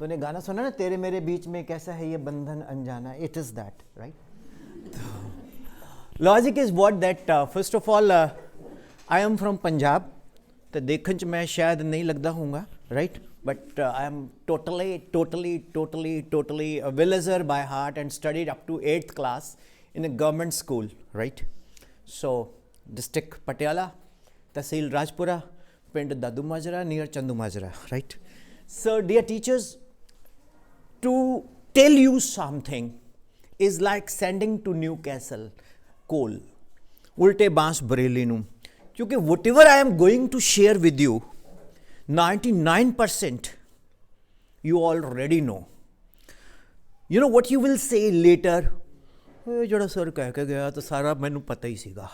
तूने गाना सुना ना, तेरे मेरे बीच में कैसा है ये बंधन अनजाना, it is that, right? Logic is what that first of all I am from Punjab, तो देखने च मैं शायद नहीं लगता होऊंगा, right? But I M totally a villager by heart and studied up to 8th class in a government school, right? So district Patiala, Tahsil Rajpura, Pind Dadu Majra near Chandu Majra, right? So dear teachers, to tell you something is like sending to Newcastle coal, ulte baans Bareilly nu, क्योंकि whatever I am going to share with you, 99% you already know. You know what you will say later, ਜਿਹੜਾ sir ਕਹਿ ਕੇ ਗਿਆ ਤਾਂ ਸਾਰਾ ਮੈਨੂੰ ਪਤਾ ਹੀ ਸੀਗਾ,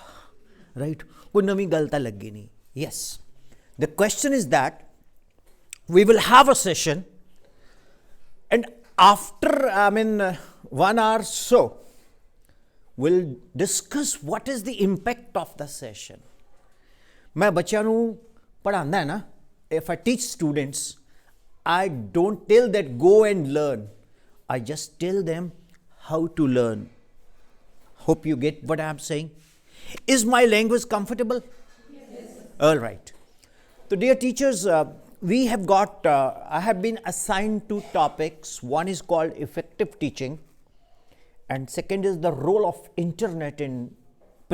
right? ਕੋਈ ਨਵੀਂ ਗੱਲ ਤਾਂ ਲੱਗੀ ਨਹੀਂ. Yes, the question is that we will have a session, and after 1 hour so we'll discuss what is the impact of the session. मैं बच्चों ਨੂੰ ਪੜ੍ਹਾਉਂਦਾ ਹੈ ਨਾ, if I teach students, I don't tell that go and learn, I just tell them how to learn. Hope you get what I am saying. Is my language comfortable? Yes. All right. So dear teachers, we have got, I have been assigned 2 topics. One is called effective teaching, and second is the role of internet in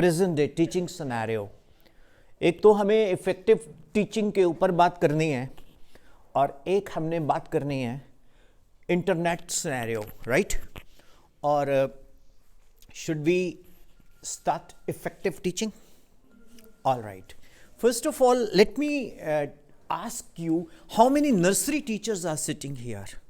present day teaching scenario. एक तो हमें effective teaching के ऊपर बात करनी है, और एक हमने बात करनी है इंटरनेट सिनेरियो, राइट? और should we start effective teaching? All right. First of all let me ask you, how many nursery teachers are sitting here?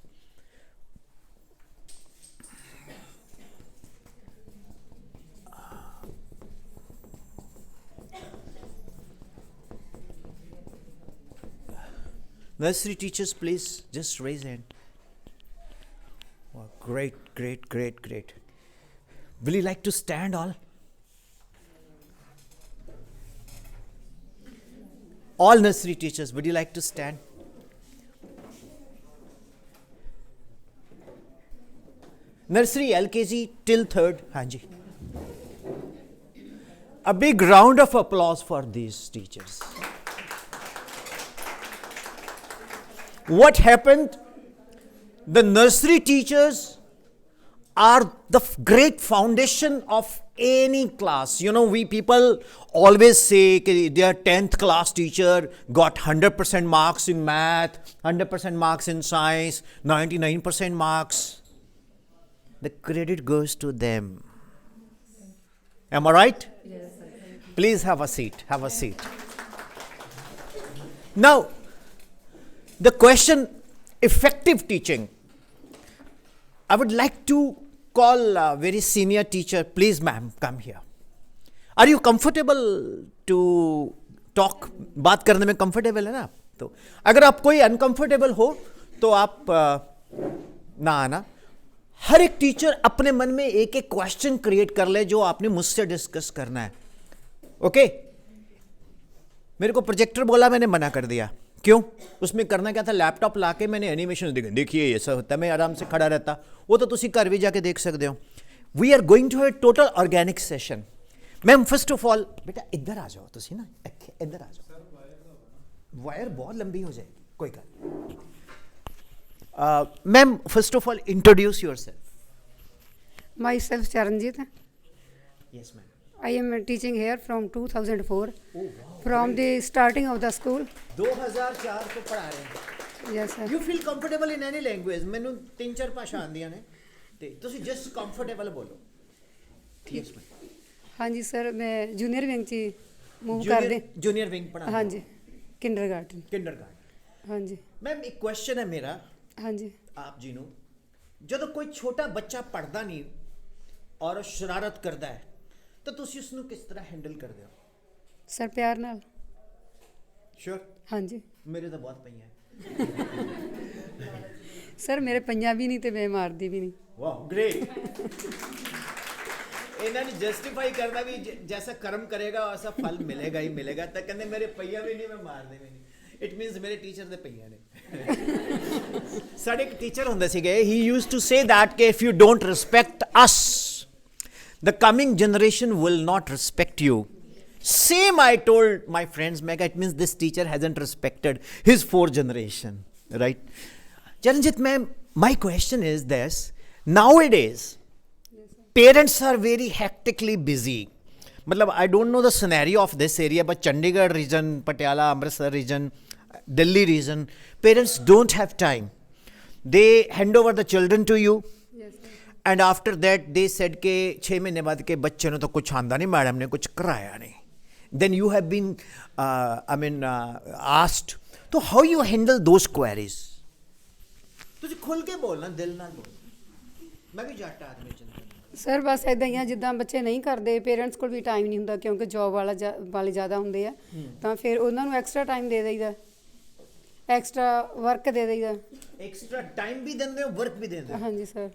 Nursery teachers, please just raise hand. Wow, great. Will you like to stand all? All nursery teachers, would you like to stand? Nursery, LKG till 3rd, Hanji. A big round of applause for these teachers. What happened? The nursery teachers are the great foundation of any class. You know, we people always say their 10th class teacher got 100% marks in math, 100% marks in science, 99% marks. The credit goes to them. Am I right? Yes, sir. Please have a seat. Now, the question, effective teaching. I would like to call a very senior teacher. Please, ma'am, come here. Are you comfortable to talk? बात करने में comfortable है ना आप? तो अगर आप कोई uncomfortable हो तो आप ना आना. हर एक टीचर अपने मन में एक क्वेश्चन क्रिएट कर ले जो आपने मुझसे डिस्कस करना है. ओके? मेरे को प्रोजेक्टर बोला, मैंने मना कर दिया. क्यों? उसमें करना क्या था, लैपटॉप लाके मैंने एनिमेशन देखिए ऐसा होता है, मैं आराम से खड़ा रहता. वो तो तुसी घर भी जाके देख सकते हो. We are going to have total organic session. Ma'am first of all बेटा इधर आ जाओ, तुसी ना इधर आ जाओ. वायर बहुत लंबी हो जाएगी, कोई गल. Ma'am first of all introduce yourself. Myself Charanjit. Yes ma'am. I am teaching here from 2004. From the starting of the school. 2004 ਤੋਂ ਪੜ੍ਹਾ ਰਹੇ ਹਾਂ. Yes, sir. You feel comfortable in any language? ਮੈਨੂੰ 3-4 ਭਾਸ਼ਾ ਆਉਂਦੀਆਂ ਨੇ ਤੇ ਤੁਸੀਂ ਜਸਟ ਕੰਫਰਟੇਬਲ ਬੋਲੋ. Yes ma'am. ਹਾਂਜੀ ਸਰ, ਮੈਂ ਜੂਨੀਅਰ ਵਿੰਗ 'ਚ ਮੂਵ ਕਰਦੇ. ਜੂਨੀਅਰ ਵਿੰਗ ਪੜ੍ਹਾਉਂਦੇ? ਹਾਂਜੀ, ਕਿੰਡਰਗਾਰਟਨ. ਕਿੰਡਰਗਾਰਟਨ. ਹਾਂਜੀ ਮੈਮ ਇੱਕ ਕੁਐਸਚਨ ਹੈ ਮੇਰਾ ਹਾਂਜੀ. ਆਪ ਜੀ ਨੂੰ, ਜਦੋਂ ਕੋਈ ਛੋਟਾ ਬੱਚਾ ਪੜ੍ਹਦਾ ਨਹੀਂ ਔਰ ਸ਼ਰਾਰਤ ਕਰਦਾ ਹੈ ਤਾਂ ਤੁਸੀਂ ਉਸ ਨੂੰ ਕਿਸ ਤਰ੍ਹਾਂ ਹੈਂਡਲ ਕਰਦੇ ਹੋ? ਸਰ ਪਿਆਰ ਨਾਲ. ਸ਼ੋਰ? ਹਾਂਜੀ ਮੇਰੇ ਤਾਂ ਬਹੁਤ ਪਈਆਂ. ਸਰ ਮੇਰੇ ਪਈਆਂ ਵੀ ਨਹੀਂ ਤੇ ਮੈਂ ਮਾਰਦੀ ਵੀ ਨਹੀਂ. ਵਾਹ, ਗ੍ਰੇਟ. ਇਹਨਾਂ ਨੂੰ ਜਸਟੀਫਾਈ ਕਰਨਾ ਵੀ ਜੈਸਾ ਕਰਮ ਕਰੇਗਾ ਵੈਸਾ ਫਲ ਮਿਲੇਗਾ ਹੀ ਮਿਲੇਗਾ. ਤਾਂ ਕਹਿੰਦੇ ਮੇਰੇ ਪਈਆਂ ਵੀ ਨਹੀਂ, ਮੈਂ ਮਾਰਦੇ ਵੀ ਨਹੀਂ. ਇਟ ਮੀਨਸ ਮੇਰੇ ਟੀਚਰ ਦੇ ਪਈਆਂ ਨੇ. ਸਾਡੇ ਇੱਕ ਟੀਚਰ ਹੁੰਦੇ ਸੀਗੇ, he used to say that ਕਿ if you don't respect us, the coming generation will not respect you. Same I told my friends, Mega, it means this teacher hasn't respected his 4th generation, right? Charanjit ma'am, my question is this, nowadays parents are very hectically busy. मतलब I don't know the scenario of this area, but Chandigarh region, Patiala, Amritsar region, Delhi region, parents don't have time. They hand over the children to you. Yes, sir. And after that they said कि 6 महीने बाद के बच्चे ने तो कुछ आंदा नहीं, मैडम ने कुछ कराया नहीं. Then you have been asked, तो how you handle those queries? ਤੁਸੀਂ ਖੁੱਲ ਕੇ ਬੋਲਣਾ, ਦਿਲ ਨਾਲ ਬੋਲ. ਮੈਂ ਵੀ ਜੱਟ ਆਦਮੀ ਚੰਦਰ. ਸਰ ਬਸ ਇਦਾਂ ਹੀ ਆ, ਜਿੱਦਾਂ ਬੱਚੇ ਨਹੀਂ ਕਰਦੇ, ਪੇਰੈਂਟਸ ਕੋਲ ਵੀ ਟਾਈਮ ਨਹੀਂ ਹੁੰਦਾ ਕਿਉਂਕਿ ਜੌਬ ਵਾਲੇ ਜ਼ਿਆਦਾ ਹੁੰਦੇ ਆ, ਤਾਂ ਫਿਰ ਉਹਨਾਂ ਨੂੰ ਐਕਸਟਰਾ ਟਾਈਮ ਦੇ ਦੇਈਦਾ, ਐਕਸਟਰਾ ਵਰਕ ਦੇ ਦੇਈਦਾ. ਐਕਸਟਰਾ ਟਾਈਮ ਵੀ ਦਿੰਦੇ ਹੋ, ਵਰਕ ਵੀ ਦਿੰਦੇ ਹੋ? ਹਾਂਜੀ ਸਰ,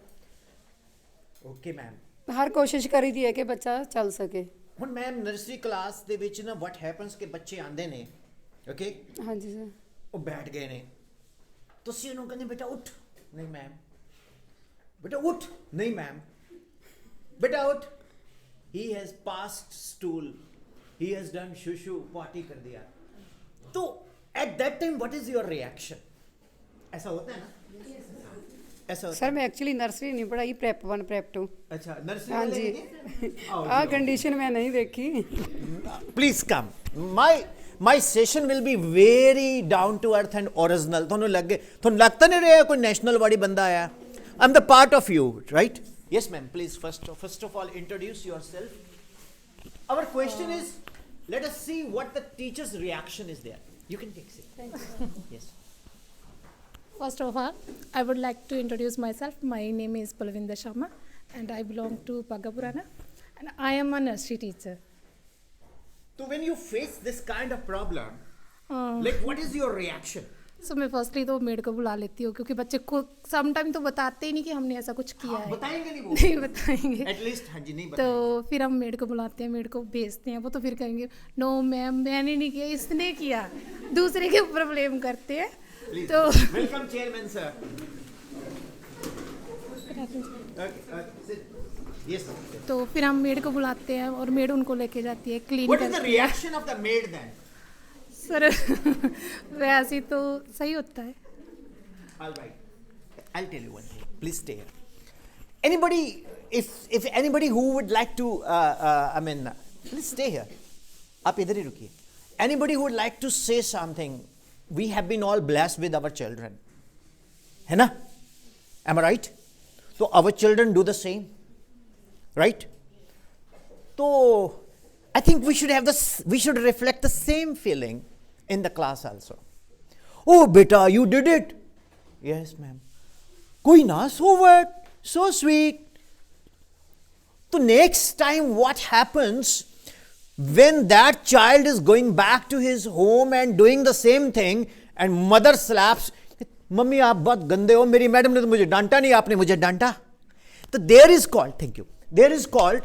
ਓਕੇ ਮੈਮ. ਹਰ ਕੋਸ਼ਿਸ਼ ਕਰੀਦੀ ਹੈ ਕਿ ਬੱਚਾ ਚੱਲ ਸਕੇ. ਹੁਣ ਮੈਮ ਨਰਸਰੀ ਕਲਾਸ ਦੇ ਵਿੱਚ ਨਾ ਵਾਟ ਹੈਪਨਸ ਕਿ ਬੱਚੇ ਆਂਦੇ ਨੇ, ਓਕੇ, ਹਾਂਜੀ ਸਰ, ਉਹ ਬੈਠ ਗਏ ਨੇ, ਤੁਸੀਂ ਉਹਨੂੰ ਕਹਿੰਦੇ ਬੇਟਾ ਉੱਠ, ਨਹੀਂ ਮੈਮ, ਬੇਟਾ ਉੱਠ, ਨਹੀਂ ਮੈਮ, ਬੇਟਾ ਉੱਠ, he has passed stool, he has done shushu, potty कर दिया, तो at that time what is your reaction? ऐसा होता है ना? ऐसा होता ਸਰ ਮੈਂ ਐਕਚੁਅਲੀ ਨਰਸਰੀ ਨਹੀਂ ਪੜ੍ਹਾਈ, ਪ੍ਰੈਪ 1 ਪ੍ਰੈਪ 2. अच्छा नर्सरी ਹਾਂਜੀ, ਆਹ ਕੰਡੀਸ਼ਨ ਮੈਂ ਨਹੀਂ ਦੇਖੀ. please come, my session will be very down to earth and original. ਤੁਹਾਨੂੰ ਲੱਗਤਾ ਨਹੀਂ ਰਿਹਾ ਕੋਈ ਨੈਸ਼ਨਲ ਵਾਲੀ ਬੰਦਾ ਆਇਆ? I'm the part of you, right? Yes ma'am, please first of all introduce yourself. Our question is, let us see what the teacher's reaction is there. You can take it. Thank you. Yes. First of all, I would like to introduce myself. My name is Palvinder Sharma and I belong to Pagapurana and I am a nursery teacher. So when you face this kind of problem, Uh, like what is your reaction? so मैं firstly तो made को बुला लेती हूँ क्योंकि बच्चे को some time तो बताते ही नहीं कि हमने ऐसा कुछ किया है. बताएंगे नहीं वो? नहीं बताएंगे. At least हाँ जी नहीं तो बताएंगे. फिर हम मेड को बुलाते हैं, मेड को भेजते हैं, वो तो फिर कहेंगे नो मैम मैंने नहीं किया, इसने किया, दूसरे के ऊपर ब्लेम करते हैं. Please. तो Welcome chairman sir. Sit. Yes sir. तो फिर हम मेड को बुलाते हैं और मेड उनको लेके जाती है, क्लीन What is the करती है. reaction of the maid then? Sir वैसे ही तो सही होता है. All right. I'll tell you one thing. Please stay here. Anybody, if anybody who would like to, please stay here. आप इधर ही रुकिए. Anybody who would like to say something? We have been all blessed with our children. है ना? Am I right? So our children do the same, right? So I think we should have this. We should reflect the same feeling in the class also. Oh, beta, you did it. Yes, ma'am. Koi na, so what? So sweet. So next time what happens when that child is going back to his home and doing the same thing and mother slaps, mummy आप बहुत गंदे हो, मेरी madam ने तो मुझे डांटा नहीं, आपने मुझे डांटा. तो there is called, thank you, there is called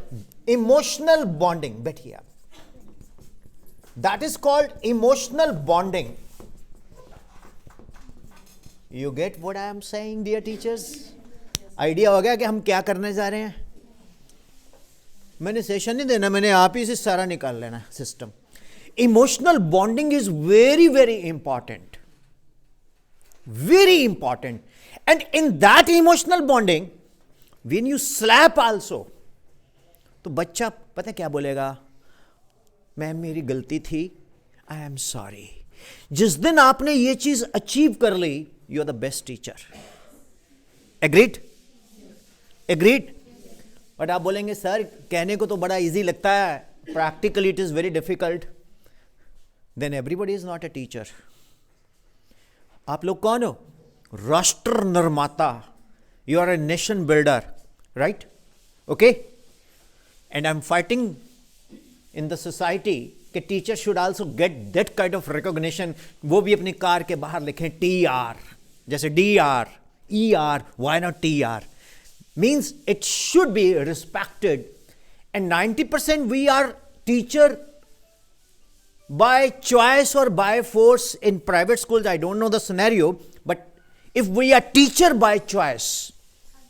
emotional bonding. बैठिए आप. That is called emotional bonding. You get what I am saying, dear teachers? Idea हो गया कि हम क्या करने जा रहे हैं? मैंने सेशन नहीं देना, मैंने आप ही से सारा निकाल लेना system. Emotional bonding is very, very important. Very important. And in that emotional bonding, when you slap also, तो बच्चा पता क्या बोलेगा? मैम मेरी गलती थी, आई एम सॉरी. जिस दिन आपने ये चीज अचीव कर ली, you are the best teacher. Agreed? Agreed? But आप बोलेंगे सर कहने को तो बड़ा इजी लगता है, practically it is very difficult. Then everybody is not a teacher. आप लोग कौन हो? राष्ट्र निर्माता. You are a nation builder, right? Okay. And I am fighting in the society कि teacher should also get that kind of recognition. वो भी अपनी कार के बाहर लिखें TR, जैसे DR, ER, why not TR? Means it should be respected. And 90% we are teacher by choice or by force in private schools. I don't know the scenario, but If we are teacher by choice,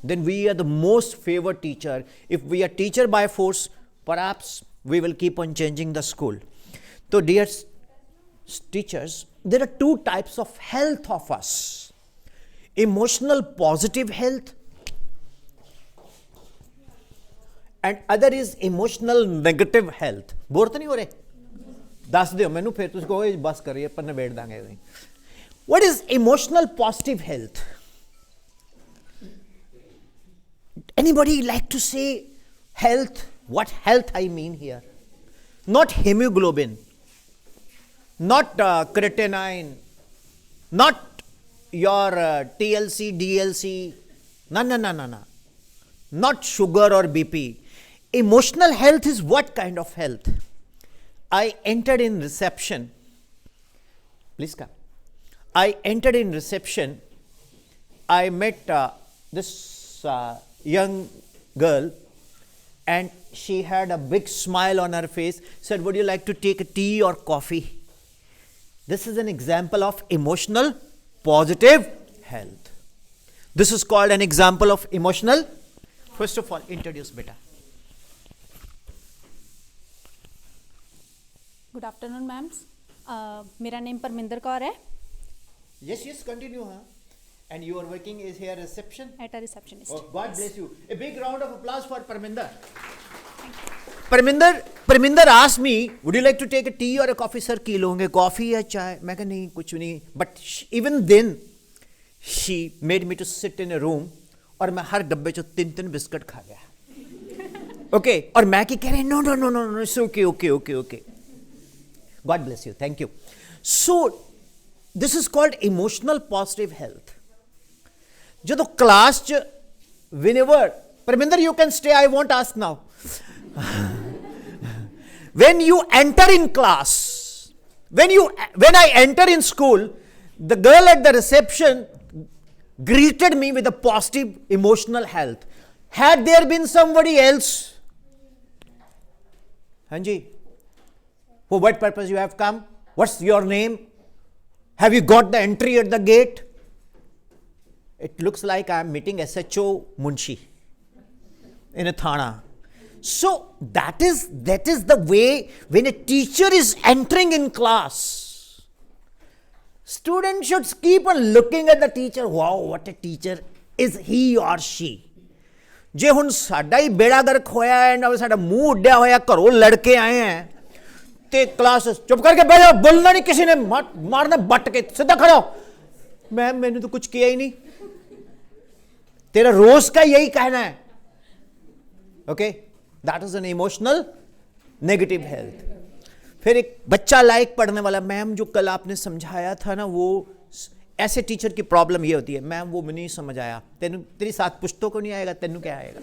then we are the most favored teacher. If we are teacher by force, perhaps we will keep on changing the school. So dear teachers, there are two types of health of us. Emotional positive health and other is emotional negative health. Bore तो नहीं हो रहे? दस दियो मैनू फिर तुझ को बस करिए पर नवेड़ Dange. What is emotional positive health? Anybody like to say health? What health I mean here? Not hemoglobin, not creatinine, not your TLC, DLC, no. Not sugar or BP. Emotional health is what kind of health? I entered in reception. Please come. I entered in reception. I met this young girl and she had a big smile on her face. Said, would you like to take a tea or coffee? This is an example of emotional positive health. This is called an example of emotional. First of all, introduce beta. Good afternoon ma'am's. मेरा name Parminder Kaur है. Yes, continue, huh? And you are working is here reception? At a receptionist. Oh, God bless you. A big round of applause for Parminder. Parminder asked me, would you like to take a tea or a coffee? Sir, की लोगे coffee या चाय? मैं कहा नहीं कुछ नहीं. But even then, she made me to sit in a room और मैं हर डब्बे चो 3 बिस्किट खा गया. Okay, और मैं की कह रही no, it's okay. God bless you. Thank you. So, this is called emotional positive health. जो class whenever, Parminder, you can stay, I won't ask now. When you enter in class, when I enter in school, the girl at the reception greeted me with a positive emotional health. Had there been somebody else, Hanji, for what purpose you have come? What's your name? Have you got the entry at the gate? It looks like I am meeting SHO Munshi in a thana. So that is the way when a teacher is entering in class. Students should keep on looking at the teacher. Wow, what a teacher is he or she. जे हुन साडा ही बेड़ा गर्क होया है ना साडा मुंह उड्या होया घरों लड़के आए हैं ते क्लास चुप करके बैठ जाओ, बोलना नहीं किसी ने, मारना बट के सीधा खड़ा हो. मैम मैंने तो कुछ किया ही नहीं, तेरा रोज का यही कहना है. Okay, that is an emotional negative health. फिर एक बच्चा लायक पढ़ने वाला, मैम जो कल आपने समझाया था ना, वो ऐसे टीचर की प्रॉब्लम ये होती है, मैम वो नहीं समझ आया, तेरी साथ पुश्तों को नहीं आएगा, तेनू क्या आएगा.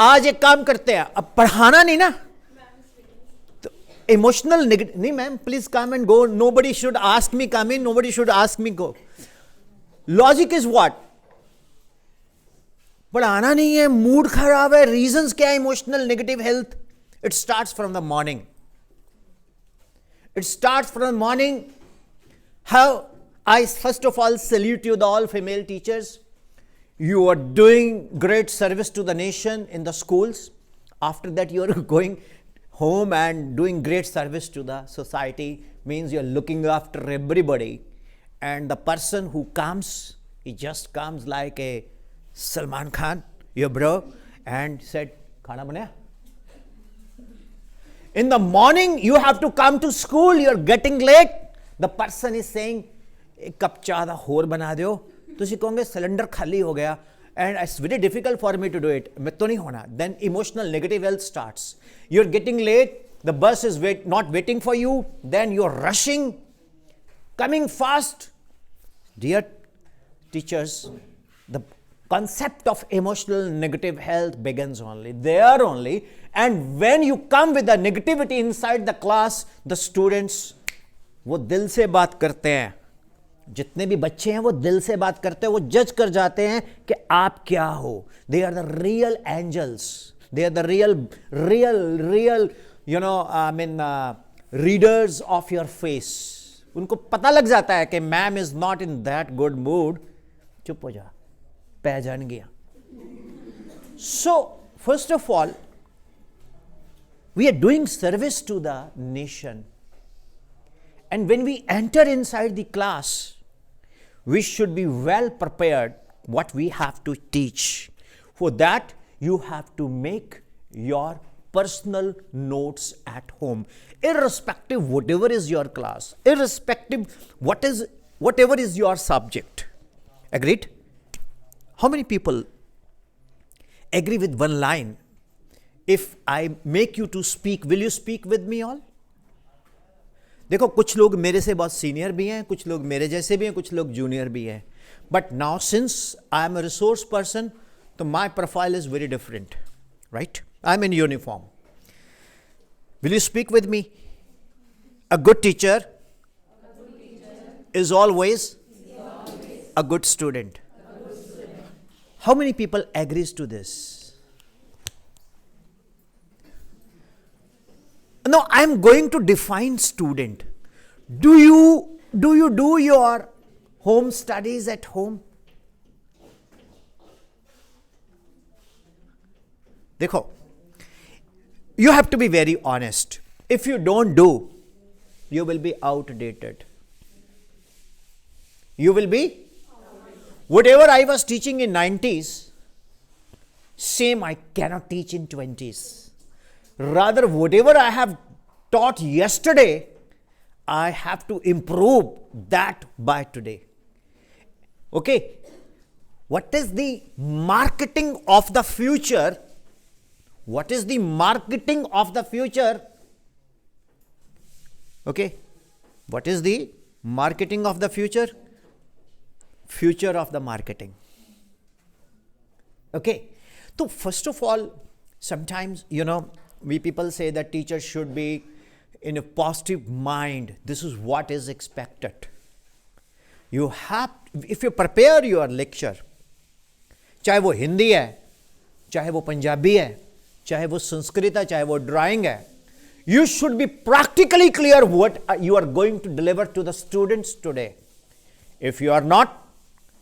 आज एक काम करते हैं, अब पढ़ाना नहीं ना, emotional negative. नहीं ma'am please come and go, nobody should ask me come in, nobody should ask me go. Logic is what? पढ़ाना नहीं है, मूड खराब है, रीजंस क्या है emotional negative health? It starts from the morning. It starts from the morning. How I first of all salute you, the all female teachers. You are doing great service to the nation in the schools. After that you are going home and doing great service to the society, means you are looking after everybody. And the person who comes, he just comes like a Salman Khan, your bro, and said, "Khana banaya?" In the morning, you have to come to school, you are getting late. The person is saying, "एक cup चाय दा होर बना दियो." तुसी कहोगे cylinder खाली हो गया, and it's very difficult for me to do it. मैं तो नहीं होना. Then emotional negative health starts. You're getting late, the bus is not waiting for you, then you're rushing, coming fast. Dear teachers, the concept of emotional negative health begins only there only. And when you come with the negativity inside the class, the students, वो दिल से बात करते हैं. जितने भी बच्चे हैं वो दिल से बात करते हैं, वो जज कर जाते हैं कि आप क्या हो. They are the real angels. They are the real, readers of your face. उनको पता लग जाता है कि ma'am is not in that good mood, चुप हो जा, पै जान गया. So first of all we are doing service to the nation, and when we enter inside the class we should be well prepared what we have to teach. For that you have to make your personal notes at home, irrespective whatever is your class, irrespective whatever is your subject. Agreed? How many people agree with one line? If I make you to speak, will you speak with me all? देखो कुछ लोग मेरे से बहुत senior भी हैं, कुछ लोग मेरे जैसे भी हैं, कुछ लोग जूनियर भी हैं. But now since I am a resource person, तो my profile is very different, right? I am in uniform. Will you speak with me? A good teacher is always a good student. How many people agrees to this? Now I am going to define student. Do you do your home studies at home? देखो, you have to be very honest. If you don't do, you will be outdated. You will be whatever I was teaching in 90s, same I cannot teach in 20s. Rather, whatever I have taught yesterday, I have to improve that by today. Okay? What is the marketing of the future? What is the marketing of the future? Okay? What is the marketing of the future? Future of the marketing. Okay? So first of all, sometimes, we people say that teachers should be in a positive mind. This is what is expected. You have, if you prepare your lecture, चाहे वो हिंदी है, चाहे वो पंजाबी है, चाहे वो संस्कृत है, चाहे वो ड्राइंग है, you should be practically clear what you are going to deliver to the students today. If you are not,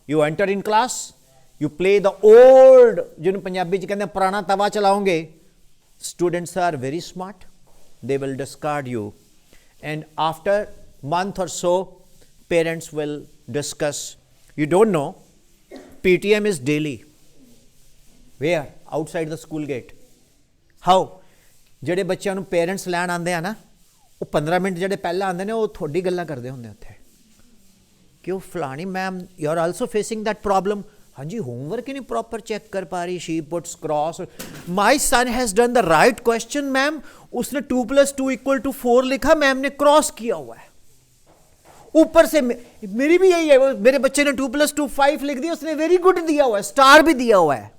you enter in class, you play the old, जिन्हें पंजाबी च कहते हैं पुराना तवा चलाओगे. Students are very smart. They will discard you. And after month or so, parents will discuss. You don't know, PTM is daily. Where? Outside the school gate. How? ਜਿਹੜੇ ਬੱਚਿਆਂ ਨੂੰ parents ਲੈਣ ਆਉਂਦੇ ਆ ਨਾ, ਉਹ 15 ਮਿੰਟ ਜਿਹੜੇ ਪਹਿਲਾਂ ਆਉਂਦੇ ਨੇ, ਉਹ ਥੋੜੀ ਗੱਲਾਂ ਕਰਦੇ ਹੁੰਦੇ ਉੱਥੇ. ਕਿਉਂ ਫਲਾਣੀ ma'am, you are also facing that problem. हाँ जी, होमवर्क ही नहीं प्रॉपर चेक कर पा रही. She puts cross. My son has done the right question ma'am, उसने 2 + 2 = 4 लिखा, मैम ने क्रॉस किया हुआ है. ऊपर से मेरी भी यही है, मेरे बच्चे ने 2 + 2 5 लिख दिया, उसने वेरी गुड दिया हुआ है, स्टार भी दिया हुआ है.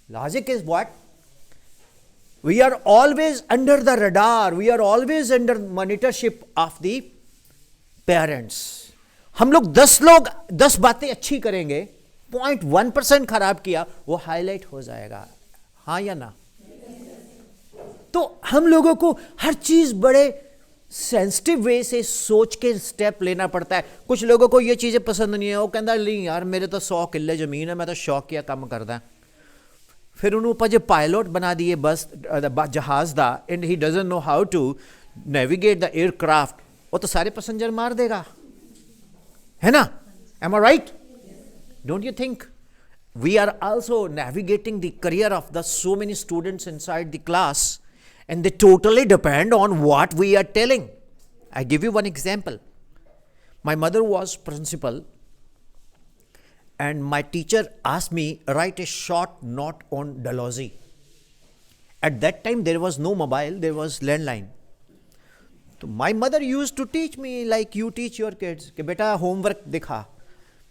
Logic is what? We are always under the radar, we are always under monitorship of the parents. हम लोग 10 बातें अच्छी करेंगे, 0.1% खराब किया, वो हाईलाइट हो जाएगा. हाँ या ना? तो हम लोगों को हर चीज बड़े सेंसिटिव वे से सोच के स्टेप लेना पड़ता है. कुछ लोगों को ये चीजें पसंद नहीं है, वो कहता नहीं यार मेरे तो 100 किले जमीन है, मैं तो शौक किया काम करदा. फिर उन्होंने ऊपर जो पायलट बना दिए बस जहाज दा, and he doesn't know how to navigate the aircraft, वो तो सारे पैसेंजर मार देगा, है ना? Am I right? Don't you think? We are also navigating the career of the so many students inside the class, and they totally depend on what we are telling. I give you one example. My mother was principal, and my teacher asked me write a short note on Dalhousie. At that time there was no mobile, there was landline. तो my mother use to teach me like you teach your kids कि बेटा homework दिखा.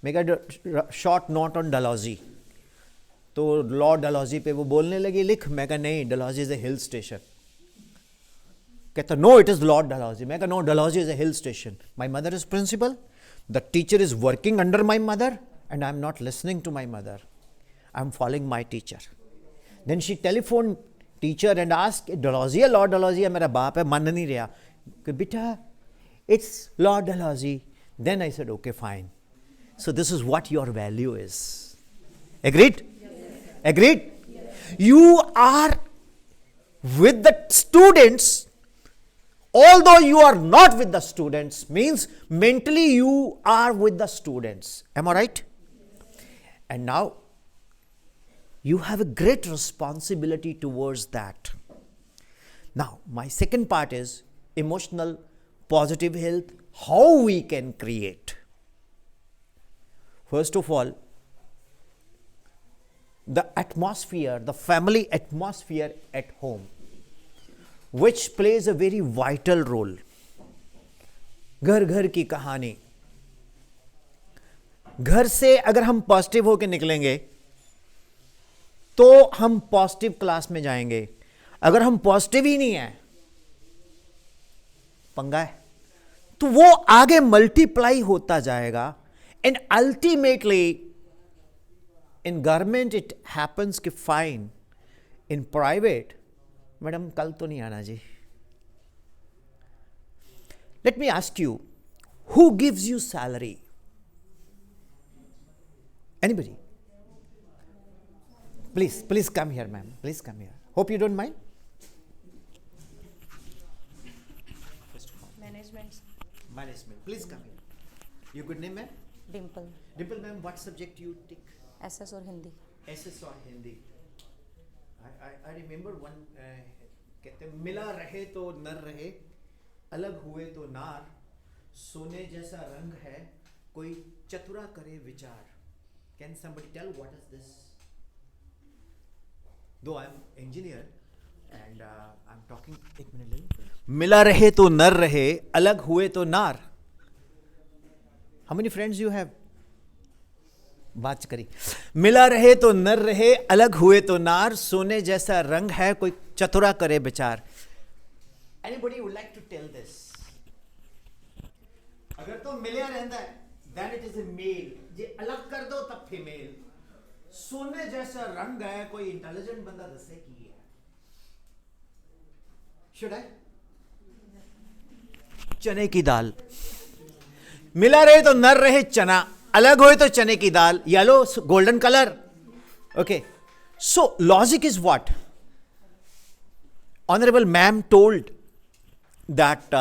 मैं कहा short note on Dalhousie. तो Lord Dalhousie पे वो बोलने लगी लिख. मैं कहा नहीं, Dalhousie is a hill station. कहता no it is Lord Dalhousie. मैं कहा no, Dalhousie is a hill station. My mother is principal, the teacher is working under my mother, and I am not listening to my mother, I am following my teacher. Then she telephone teacher and ask Dalhousie है, Lord Dalhousie है, मेरा बाप है, मन नहीं रहा कि बेटा It's Lord Dalhousie. Then I said, okay, fine. So this is what your value is. Agreed? Yes. Agreed? Yes. You are with the students, although you are not with the students, means mentally you are with the students. Am I right? Yes. And now you have a great responsibility towards that. Now, my second part is emotional positive health, how we can create. First of all, the atmosphere, the family atmosphere at home, which plays a very vital role. घर घर की कहानी. घर से अगर हम positive होकर निकलेंगे तो हम पॉजिटिव क्लास में जाएंगे. अगर हम पॉजिटिव ही नहीं है, पंगा है. तो वो आगे मल्टीप्लाई होता जाएगा. And ultimately in government it happens कि फाइन, इन प्राइवेट मैडम कल तो नहीं आना जी. Let me ask you, who gives you salary? Anybody? Please come here, ma'am. Please come here. Hope you don't mind. Management. Please come here. Your good name, ma'am? Dimple. Dimple, ma'am, what subject you take? SS और Hindi. SS or Hindi? I remember one. कहते हैं मिला रहे तो नर रहे, अलग हुए तो नार, सोने जैसा रंग है, कोई चतुरा करे विचार. Can somebody tell what is this? Though I am engineer and I am talking. एक मिनट ले. मिला रहे तो नर रहे, अलग हुए तो नार. How many friends you have? बात करी. मिला रहे तो नर रहे, अलग हुए तो नार, सोने जैसा रंग है, कोई चतुरा करे विचार. Anybody would like to tell this? अगर तो मिलिया रहता है, then it is a male. जे अलग कर दो तब फीमेल. सोने जैसा रंग है, कोई इंटेलिजेंट बंदा दसे की है. Should I? चने की दाल. मिला रहे तो नर रहे चना, अलग होए तो चने की दाल. Yellow golden colour. Okay. So logic is what? Honorable ma'am told that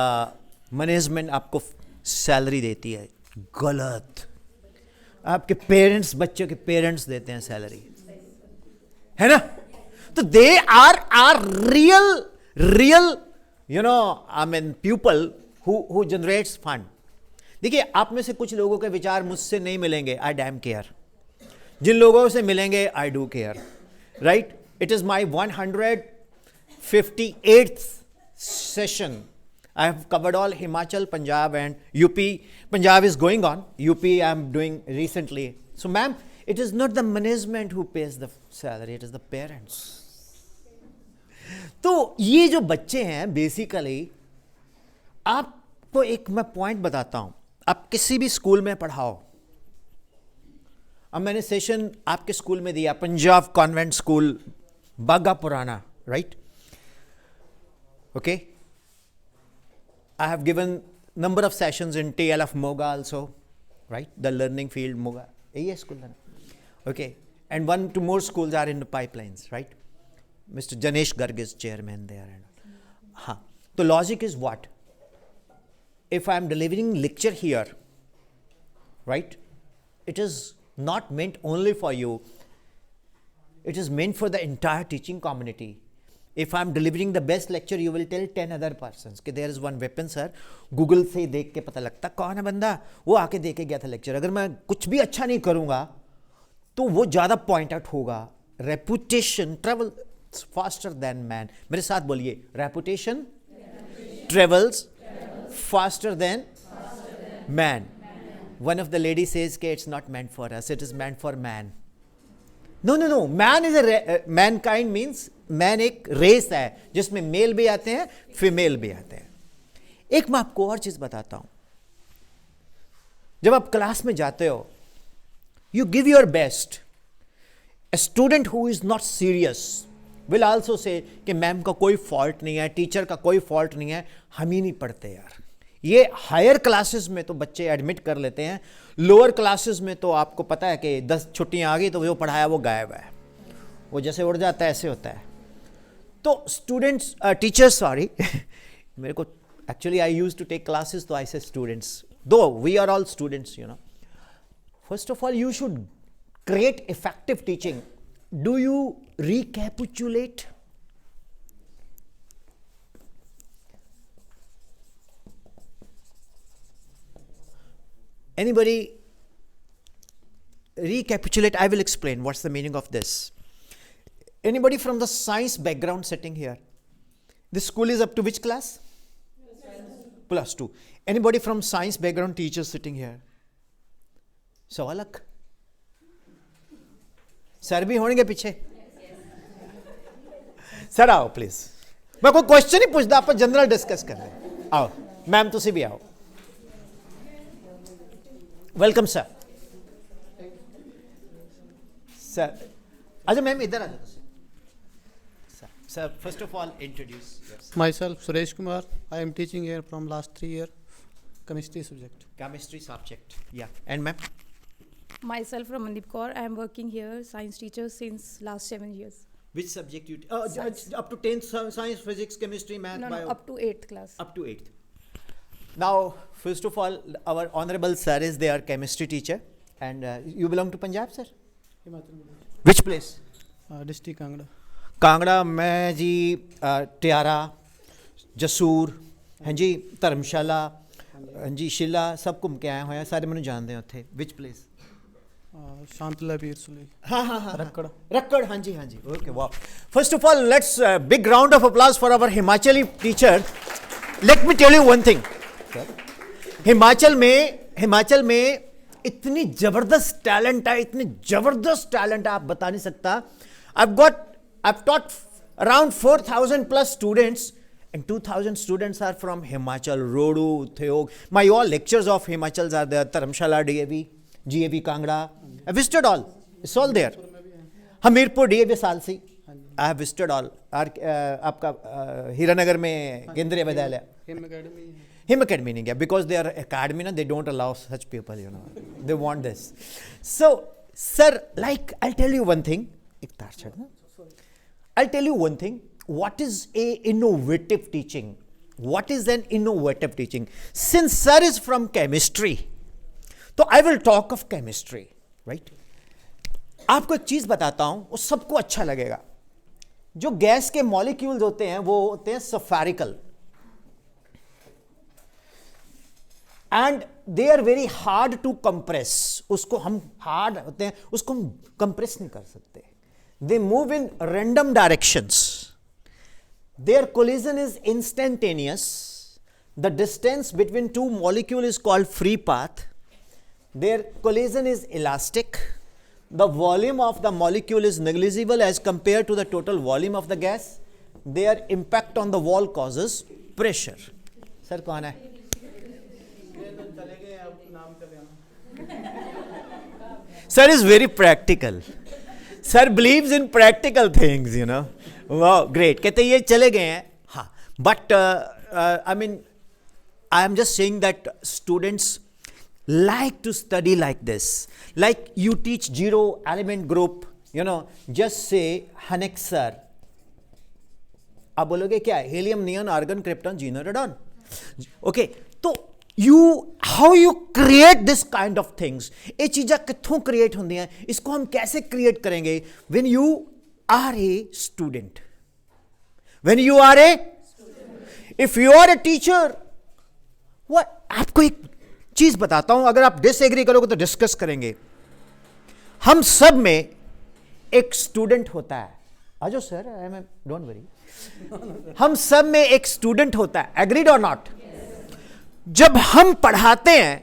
management आपको सैलरी देती है. गलत. आपके पेरेंट्स, बच्चों के पेरेंट्स देते हैं सैलरी, है ना? तो they are real I mean people who generates fund. देखिए, आप में से कुछ लोगों के विचार मुझसे नहीं मिलेंगे, आई डैम केयर. जिन लोगों से मिलेंगे, I do care. Right? It is my 158th session. I have covered all Himachal, Punjab and UP. Punjab is going on. UP I am doing recently. So ma'am, it is not the management who pays the salary, it is the parents. तो ये जो बच्चे हैं, basically आपको एक मैं point बताता हूं. आप किसी भी स्कूल में पढ़ाओ. अब मैंने सेशन आपके स्कूल में दिया, पंजाब कॉन्वेंट स्कूल, बागा पुराना, right? Okay. I have given number of sessions in TLF Moga also, right? The learning field Moga. Yes, school. Okay. And 1 to more schools are in the pipelines, right? Mr. Janesh Garg is chairman there. The logic is what? If I am delivering lecture here, right? It is not meant only for you. It is meant for the entire teaching community. If I am delivering the best lecture, you will tell 10 other persons कि there is one weapon sir. Google से देख के पता लगता कौन है बंदा, वो आके दे के गया था लेक्चर. अगर मैं कुछ भी अच्छा नहीं करूँगा तो वो ज़्यादा पॉइंट आउट होगा. Reputation travels faster than man. मेरे साथ बोलिए, reputation travels faster than man. One of the lady says के it's not meant for us, it is meant for man. No. Man is mankind means man एक race है जिसमें mail भी आते हैं, फीमेल भी आते हैं. एक मैं आपको और चीज बताता हूं. जब आप क्लास में जाते हो, you give your best. A student who is not serious will also say कि मैम का कोई फॉल्ट नहीं है, टीचर का कोई फॉल्ट नहीं है, हम ही नहीं पढ़ते यार. ये हायर क्लासेस में तो बच्चे एडमिट कर लेते हैं, लोअर क्लासेस में तो आपको पता है कि 10 छुट्टियां आ गई तो जो पढ़ाया वो गायब है, वो जैसे उड़ जाता है ऐसे होता है। तो स्टूडेंट्स टीचर्स सॉरी मेरे को actually I use to take classes तो I say students, though we are all students you know. First of all you should create effective teaching. Do you recapitulate? Anybody recapitulate? I will explain what's the meaning of this. Anybody from the science background sitting here? This school is up to which class? +2. Anybody from science background teachers sitting here? सवालक sir भी होंगे पीछे? Sir आओ please, मैं कोई question ही पूछता, आप general discuss कर रहे हैं। आओ मैम, तुसी भी आओ। Welcome sir. सर अच्छा मैम इधर आ जाओ। Sir first of all introduce. Myself, Suresh Kumar. I am teaching here from last 3 years, chemistry subject. Chemistry subject, yeah. And ma'am? Myself, Ramandeep Kaur. I am working here, science teacher since last 7 years. Which subject you? Up to 10th science, physics, chemistry, math, No, bio. up to 8th class. Up to 8th. Now, first of all, our honorable sir is their chemistry teacher, and you belong to Punjab, sir? Himachal Pradesh. Which place? District Kangra. Kangra. मैं जी Tiara, Jasur, हाँ जी धर्मशाला, हाँ जी शिला, सब घूम के आए हुए हैं, सारे मैंने जानते हैं उत्थे। Which place? Shantala Peer Suli. हाँ Rakkad. रक्कड़, हाँ जी ओके वाह। First of all let's big round of applause for our Himachali teacher. Let me tell you one thing, Himachal में इतनी जबरदस्त टैलेंट है, इतनी जबरदस्त टैलेंट है, आप बता नहीं सकता। I've taught around 4,000 plus students, and 2,000 students are from Himachal, Rodu, Theog. My all lectures of Himachals are there. Dharamshala, DAV, GAV, Kangra. I visited all. It's all there. Hamirpur, DAV, Salsi. I have visited all. आपका हीरानगर में केंद्रीय विद्यालय, Him Academy. Him Academy नहीं गया because they are academy ना, they don't allow such people, you know. They want this. So, sir, like I'll tell you one thing. एक तार छड़ना. I'll tell you one thing. What is a innovative teaching? What is an innovative teaching? Since sir is from chemistry, तो I will talk of chemistry, right? आपको एक चीज बताता हूं, वो सबको अच्छा लगेगा। जो गैस के मॉलिक्यूल्स होते हैं वो होते हैं spherical, and they are very hard to compress. उसको हम हार्ड होते हैं, उसको हम कंप्रेस नहीं कर सकते। They move in random directions. Their collision is instantaneous. The distance between two molecules is called free path. Their collision is elastic. The volume of the molecule is negligible as compared to the total volume of the gas. Their impact on the wall causes pressure. Sir, कौन है? Sir is very practical. Sir believes in practical things, you know. Wow, great. कहते ये चले गए हैं, हाँ. But I mean, I am just saying that students like to study like this. Like you teach zero element group, you know, just say Hanek sir. आप बोलोगे क्या? Helium, neon, argon, krypton, xenon, radon. Okay, तो how you create this kind of things? ये चीज़ें कित्थों create होंदी हैं? इसको हम कैसे create करेंगे? When you are a student. When you are a student. If you are a teacher, what? आपको एक चीज बताता हूं, अगर आप डिसएग्री करोगे तो डिस्कस करेंगे। हम सब में एक स्टूडेंट होता है। आजो sir, I am don't worry. हम सब में एक स्टूडेंट होता है, एग्रीड और नॉट? जब हम पढ़ाते हैं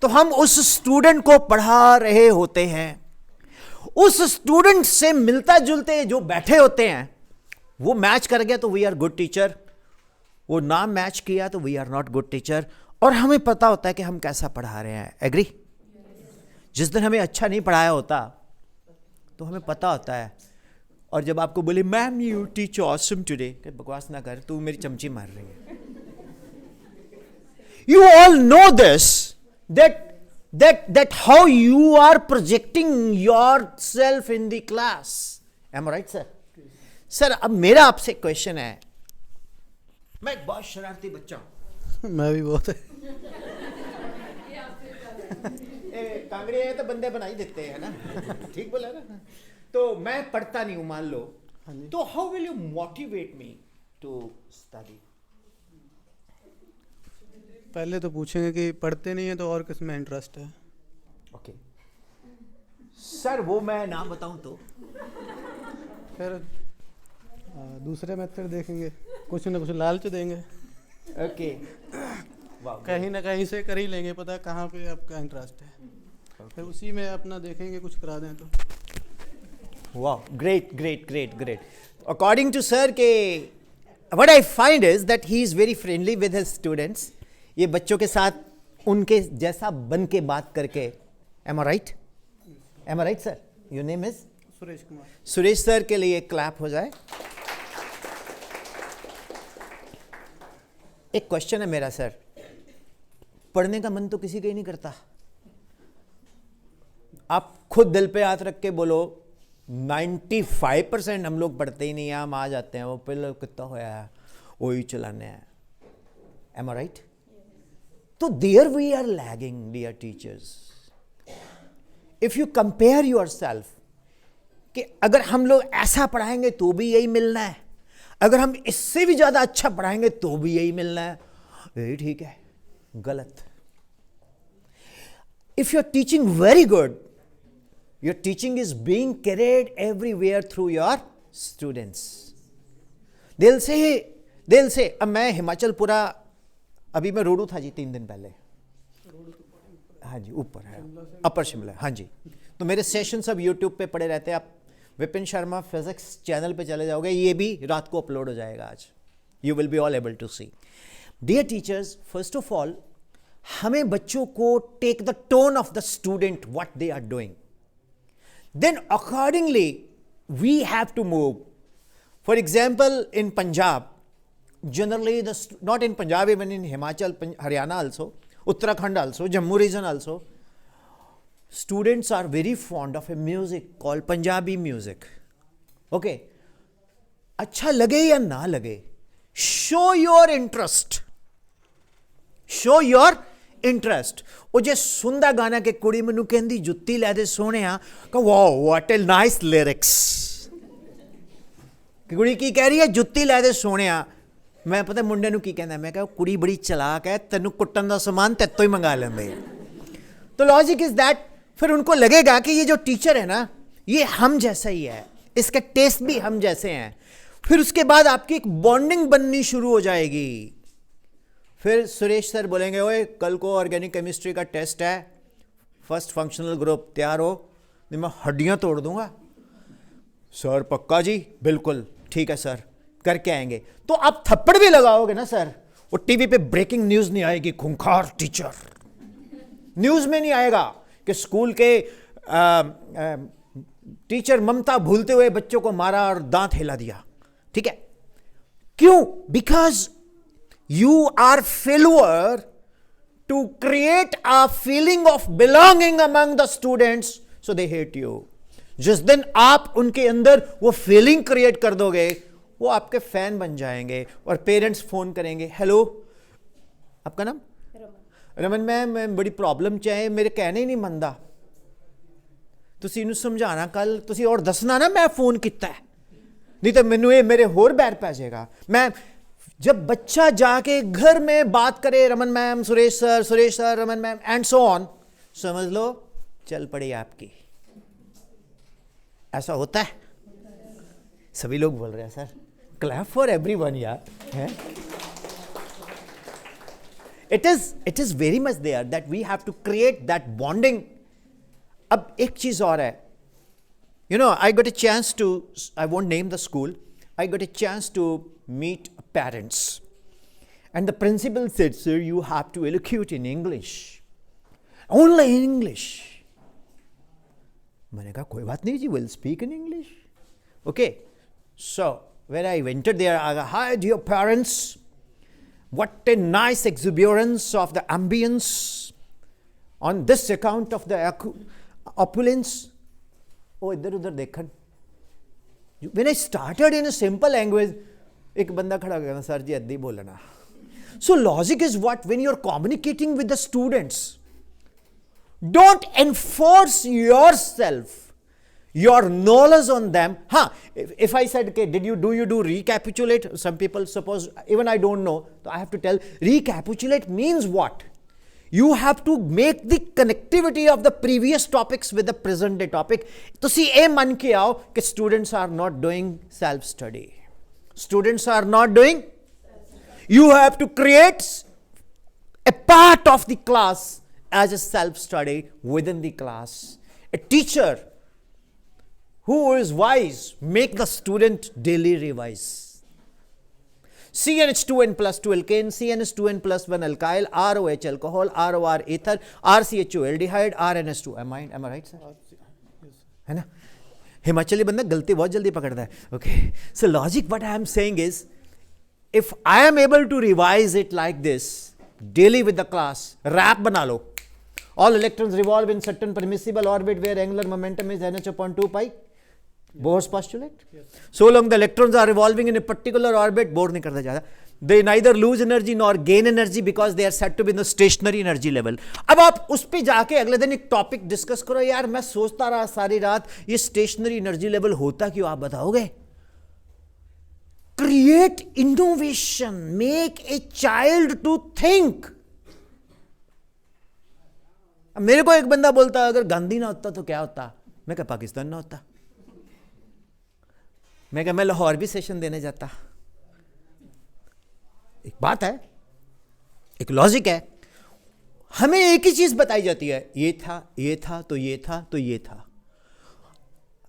तो हम उस स्टूडेंट को पढ़ा रहे होते हैं। उस स्टूडेंट से मिलता जुलते जो बैठे होते हैं, वो मैच कर गया तो वी आर गुड टीचर, वो ना मैच किया तो we are not good teacher. और हमें पता होता है कि हम कैसा पढ़ा रहे हैं, एग्री? जिस दिन हमें अच्छा नहीं पढ़ाया होता तो हमें पता होता है। और जब आपको बोले ma'am you teach awesome today, बकवास ना कर, तू मेरी चमची मार रही है। You all know this, that how you are projecting yourself in the class. Am I right, sir? Sir अब मेरा आपसे क्वेश्चन है, मैं एक बहुत शरारती बच्चा हूं. मैं भी बहुत है. कांगड़े हैं तो बंदे बना ही देते हैं ना. ठीक बोला ना. तो मैं पढ़ता नहीं हूं मान लो, तो how will you motivate me to study? पहले तो पूछेंगे कि पढ़ते नहीं है तो और किस में इंटरेस्ट है. ओके सर, वो मैं नाम बताऊं तो फिर दूसरे मेथड देखेंगे, कुछ ना कुछ लालच देंगे. ओके कहीं ना कहीं से कर ही लेंगे पता कहाँ पे आपका इंटरेस्ट है. फिर उसी में अपना देखेंगे कुछ करा दें तो. Wow, great. According to sir, what I find is that he is very friendly with his students. ये बच्चों के साथ उनके जैसा बन के बात करके. Am I right? Am I right, sir? Your name is? Suresh Kumar. Suresh sir के लिए क्लैप हो जाए. एक क्वेश्चन है मेरा सर, पढ़ने का मन तो किसी का ही नहीं करता. आप खुद दिल पे हाथ रख के बोलो 95% हम लोग पढ़ते ही नहीं हैं. हम आ जाते हैं, वो पहले कितना होया है वही चलाने हैं. Am I right? तो there we are lagging, dear teachers. If you compare yourself, कि अगर हम लोग ऐसा पढ़ाएंगे तो भी यही मिलना है, अगर हम इससे भी ज्यादा अच्छा पढ़ाएंगे तो भी यही मिलना है, यही ठीक है. गलत. If you're teaching very good, your teaching is being carried everywhere through your students. They'll say, अब मैं हिमाचल पूरा, अभी मैं रोडू था जी 3 दिन पहले. हाँ जी, ऊपर है, अपर शिमला. हाँ जी. तो मेरे सेशन सब यूट्यूब पे पड़े रहते हैं. आप विपिन शर्मा फिजिक्स चैनल पे चले जाओगे, ये भी रात को अपलोड हो जाएगा आज. You will be all able to see. Dear teachers, first of all हमें बच्चों को take the tone of the student what they are doing, then accordingly we have to move. For example, in Punjab, generally not in Punjab, even in Himachal, Haryana also, Uttarakhand also, Jammu region also, students are very fond of a music called Punjabi music. Okay, अच्छा लगे या ना लगे, show your interest. Show your interest. ਉਹ ਜੇ ਸੁਣਦਾ ਗਾਣਾ ਕਿ ਕੁੜੀ ਮੈਨੂੰ ਕਹਿੰਦੀ ਜੁੱਤੀ ਲੈ ਦੇ ਸੋਹਣਿਆ, ਕਿ wow what a nice lyrics. ਕਿ ਕੁੜੀ ਕੀ ਕਹਿ ਰਹੀ ਹੈ, ਜੁੱਤੀ ਲੈ ਦੇ ਸੋਹਣਿਆ. ਮੈਂ ਪਤਾ ਮੁੰਡੇ ਨੂੰ ਕੀ ਕਹਿੰਦਾ, ਮੈਂ ਕਿਹਾ ਕੁੜੀ ਬੜੀ ਚਲਾਕ ਹੈ, ਤੈਨੂੰ ਕੁੱਟਣ ਦਾ ਸਮਾਨ ਤੇਤੋਂ ਹੀ ਮੰਗਾ ਲੈਂਦੇ. तो लॉजिक इज दैट, फिर उनको लगेगा कि ये जो टीचर है ना ये हम जैसा ही है, इसके टेस्ट भी हम जैसे हैं. फिर उसके बाद आपकी एक बॉन्डिंग बननी शुरू हो जाएगी. फिर सुरेश सर बोलेंगे, ओए कल को ऑर्गेनिक केमिस्ट्री का टेस्ट है, फर्स्ट फंक्शनल ग्रुप तैयार हो, नहीं मैं हड्डियां तोड़ दूंगा. सर पक्का जी, बिल्कुल ठीक है सर, करके आएंगे. तो आप थप्पड़ भी लगाओगे ना सर, वो टीवी पे ब्रेकिंग न्यूज नहीं आएगी, खूंखार टीचर. न्यूज में नहीं आएगा कि स्कूल के टीचर ममता भूलते हुए बच्चों को मारा और दांत हिला दिया. ठीक है, क्यों? Because you are failure to create a feeling of belonging among the students, so they hate you. जिस दिन आप उनके अंदर वो फीलिंग क्रिएट कर दोगे, वो आपके फैन बन जाएंगे और पेरेंट्स फोन करेंगे, हेलो आपका नाम? रमन मैम, मैं बड़ी प्रॉब्लम चाहे, मेरे कहने ही नहीं मनदा, ਤੁਸੀਂ ਇਹਨੂੰ ਸਮਝਾਣਾ ਕੱਲ, ਤੁਸੀਂ और दसना ना मैं फोन किया है, नहीं तो मैनू ये मेरे होर बैर पै जाएगा. मैं जब बच्चा जाके घर में बात करे, Raman ma'am, Suresh sir, Raman ma'am and so on, समझ लो चल पड़ी आपकी. ऐसा होता है. सभी लोग बोल रहे हैं सर, क्लैप फॉर एवरीवन यार. It is very much there that we have to create that bonding. अब एक चीज और है, you know, I got a chance to, I won't name the school, I got a chance to meet parents, and the principal said, sir, you have to elocuate in English, only in English. मैंने कहा कोई बात नहीं जी, we'll speak in English. Okay, so when I entered there, I go, hi dear parents, What a nice exuberance of the ambience on this account of the opulence. Oh, idhar udhar dekhan. When I started in a simple language, एक बंदा खड़ा हो गया, sir जी ऐसे ही बोलना. So logic is what? When you're communicating with the students, don't enforce yourself, your knowledge on them. If I said, okay, do you do recapitulate? Some people suppose, even I don't know, so I have to tell, recapitulate means what? You have to make the connectivity of the previous topics with the present day topic. तो सी ए मान के आओ कि students are not doing self study. Students are not doing. You have to create a part of the class as a self study within the class. A teacher who is wise make the student daily revise. CnH2n plus 2 alkane, CnH2n plus 1 alkyl, ROH alcohol, ROR ether, RCHO aldehyde, RNS2 amine. Am I right, sir? है ना? हिमाचली बंदा गलती बहुत जल्दी पकड़ता है. Okay. So logic, what I am saying is, if I am able to revise it like this daily with the class, rap बना लो. All electrons revolve in certain permissible orbit where angular momentum is nh upon 2 pi. Bohr's postulate. Yes. So long the electrons are revolving in a particular orbit, Bohr नहीं करता ज़्यादा. They neither lose energy nor gain energy because they are said to be in the stationary energy level. अब आप उस पे जाके अगले दिन एक टॉपिक डिस्कस करो. यार मैं सोचता रहा सारी रात ये स्टेशनरी एनर्जी लेवल होता क्यों, आप बताओगे? Create innovation, make a child to think. मेरे को एक बंदा बोलता अगर गांधी ना होता तो क्या होता. मैं क्या पाकिस्तान ना होता. मैं क्या मैं लाहौर भी सेशन देने जाता. एक बात है, एक लॉजिक है. हमें एक ही चीज बताई जाती है, ये था, ये था, तो ये था, तो ये था.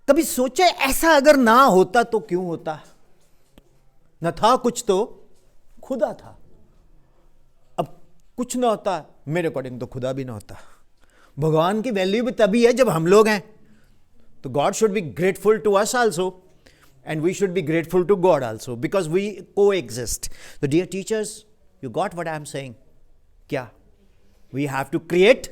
कभी सोचे ऐसा अगर ना होता तो क्यों होता? न था कुछ तो खुदा था. अब कुछ ना होता, मेरे अकॉर्डिंग तो खुदा भी ना होता. भगवान की वैल्यू भी तभी है जब हम लोग हैं. तो God should be grateful to us also. And we should be grateful to God also because we coexist. So dear teachers, you got what I am saying? क्या? We have to create